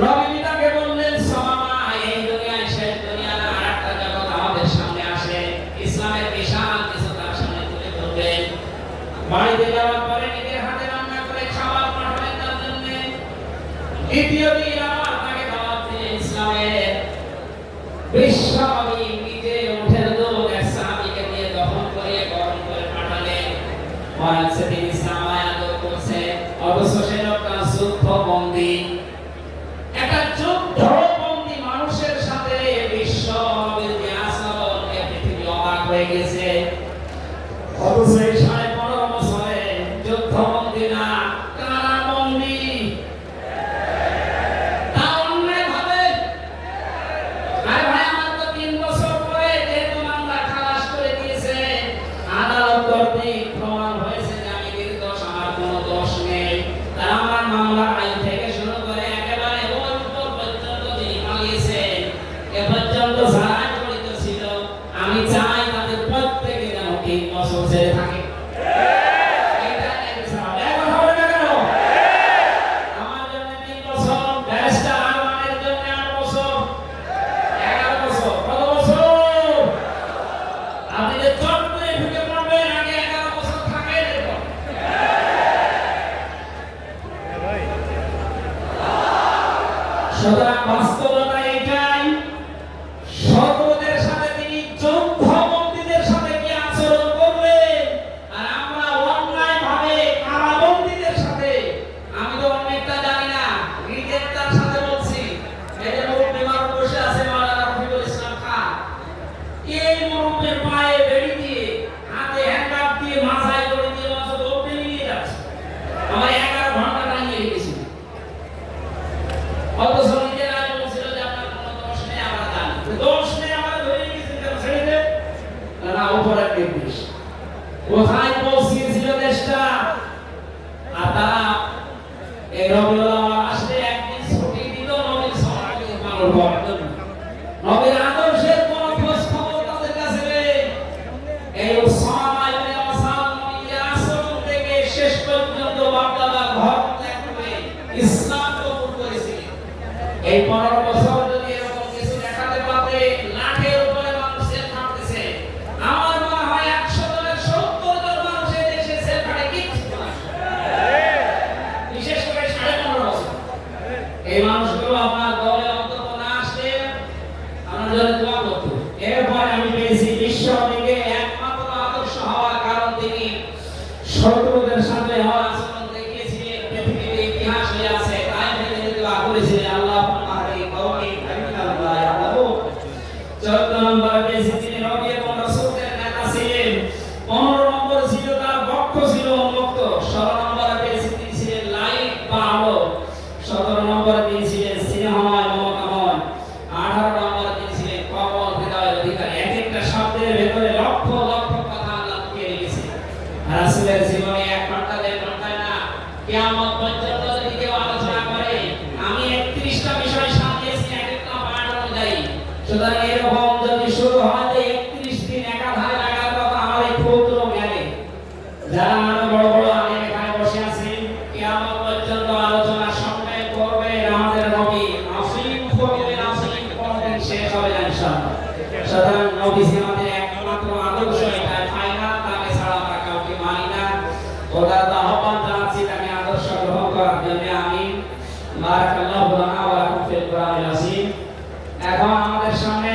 নবী তাকে বললেন, সামামা এই দুনিয়ায় শেষ দুনিয়া না, আরেকটা জগৎ আমাদের সামনে আসে, ইসলামের বিশাল কিছু তার সামনে তুলে ধরবেন। বাড়িতে যাওয়ার পরে নিজের হাতে রান্না করে খাবার পাঠাবেন তার জন্য। দ্বিতীয় দিন আবার তাকে দাওয়াত দিলেন ইসলামের। বিশ্বনবী নিজে উঠের দুধ এক সাহাবীকে দিয়ে দহন করে গরম করে পাঠালেন। মনে হচ্ছে তিনি ইসলাম আয়াত করছে, অথচ সে লোকটা যুদ্ধবন্দী। একটা যুদ্ধবন্দী মানুষের সাথে বিশ্বনবীর যে আচরণ, এ পৃথিবী অবাক হয়ে গেছে। অথচ এই 15.5 বছরে যুদ্ধবন্দী না, কারাবন্দী। তা অন্যায় ভাবে। আরে ভাই, আমার তো 3 বছর পরে যেহেতু মামলা খালাস করে দিয়েছে, আদালত কর্তৃক প্রমাণ হয়েছে যে আমি নির্দোষ, আমার কোনো দোষ নেই। তার আমার মামলার আইন থেকে শুরু করে একেবারে ওই উপর পর্যন্ত যিনি পালিয়েছেন, এ পর্যন্ত যারা জড়িত ছিল, আমি চাই তাদের প্রত্যেকে যেন 3 বছর জেলে থাকে। এটা ইসলাম। এক কথা বলে না কেন? আমার জন্য 3 বছর, ব্যারিস্টার আরমানের জন্য 8 বছর, 11 বছর। কত বছর? আপনি যে চট করে ঢুকে পড়বেন, আগে 11 বছর থাকেন এরপর। সুতরাং বাস্তবতা এটাই, শত্রুদের সাথে তিনি যুদ্ধবন্দীদের সাথে কি আচরণ করলেন, আর আমরা অন্যায় ভাবে কারাবন্দীদের সাথে। আমি তো অনেকটা জানি না, নিজের তার সাথে বলছি। এই যে মুরব্বী মানুষ বসে আছে, মাওলানা রফিকুল ইসলাম খান, এই মুরব্বীর পায়ে বেড়ি দিয়ে, হাতে হ্যান্ডকাপ দিয়ে, মাথায় দড়ি দিয়ে মাথা দৌড়ে নিয়ে যাচ্ছে। আমার 11 ঘন্টা টাঙিয়ে রেখেছিল। অথচ নিজের আয় বলছিল যে আপনার কোনো দোষ নেই, আমরা জানি। দোষ নেই, আমরা ধরে নিয়েছি, কেন ছেড়ে দে? না, উপরের নির্দেশ। কোথায় পৌঁছিয়েছিল দেশটা? আর তারা এই রবিউল আউয়াল আসলে একদিন ছুটি দিল নবীর সময়। বানানোর পর নবীর আদর্শের কোন খোঁজ খবর তাদের কাছে নেই। এই উসামা ইবনে আসাদ নবীর আশ্রম থেকে শেষ পর্যন্ত বাগদাদ ঘর ত্যাগ করে ইসলাম কবুল করেছিলেন। এই 15 বছর যদি এরকম কিছু দেখাতে পারতে, লাখের উপরে মানুষ জেল খাটতেছে, আমার মনে হয় 100 জনের 70 জন মানুষ এই দেশে জেল খাটে কিচ্ছু না। বিশেষ করে 15.5 বছর এই মানুষগুলো আপনার দলে অন্তত না আসলে আমার জন্য দোয়া করতো। এরপর আমি পেয়েছি বিশ্ব থেকে একমাত্র আদর্শ হওয়ার কারণ তিনি শত্রুদের সাথে হওয়ার আচরণ দেখিয়েছিলেন। পৃথিবীর ইতিহাস হয়ে আছে, তাই তিনি দোয়া করেছিলেন আল্লাহ আমাকে কওমি আল্লাহ আল্লাহ। 14 নম্বর পেয়েছি তিনি নবী এবং রাসূলদের নেতা ছিলেন। 15 নম্বর ছিল তার বক্ষ ছিল উন্মুক্ত। 16 নম্বর পেয়েছি তিনি ছিলেন লাইট বা আলো। 17 নম্বর তিনি ছিলেন স্নেহময় মমতাময়। 18 নম্বর তিনি ছিলেন কবল হৃদয়ের অধিকারী। এক একটা শব্দের ভেতরে লক্ষ লক্ষ কথা আল্লাহ লুকিয়ে রেখেছেন। রাসূলের জীবনে 1 ঘন্টা 1.5 ঘন্টায় না, কিয়ামত পর্যন্ত যদি কেউ আলোচনা করে, আমি 31টা বিষয় সাজিয়েছি এক একটা পাঠ অনুযায়ী। সুতরাং এরকম যদি শুরু হয় যে 31 দিন একাধারে লাগার কথা আমার এই ক্ষুদ্র জ্ঞানে, যারা আরো বড় বড় আলেম এখানে বসে আছেন, কিয়ামত পর্যন্ত আলোচনা সঙ্গে করবেন আমাদের নবী আসিম ফকিরের আসিম কোনদিন শেষ হবে না ইনশাআল্লাহ। সুতরাং নবী আমাদের একমাত্র আদর্শ, এটা ফাইনাল, তাকে ছাড়া আমরা কাউকে মানি না। ওটার আহ্বান জানাচ্ছি তাকে আদর্শ গ্রহণ করার জন্য। আমি বারাকাল্লাহু লানা ওয়া লাকুম ফিল কুরআনিল আযীম। এখন আমাদের সামনে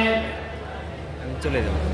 চলে যাও।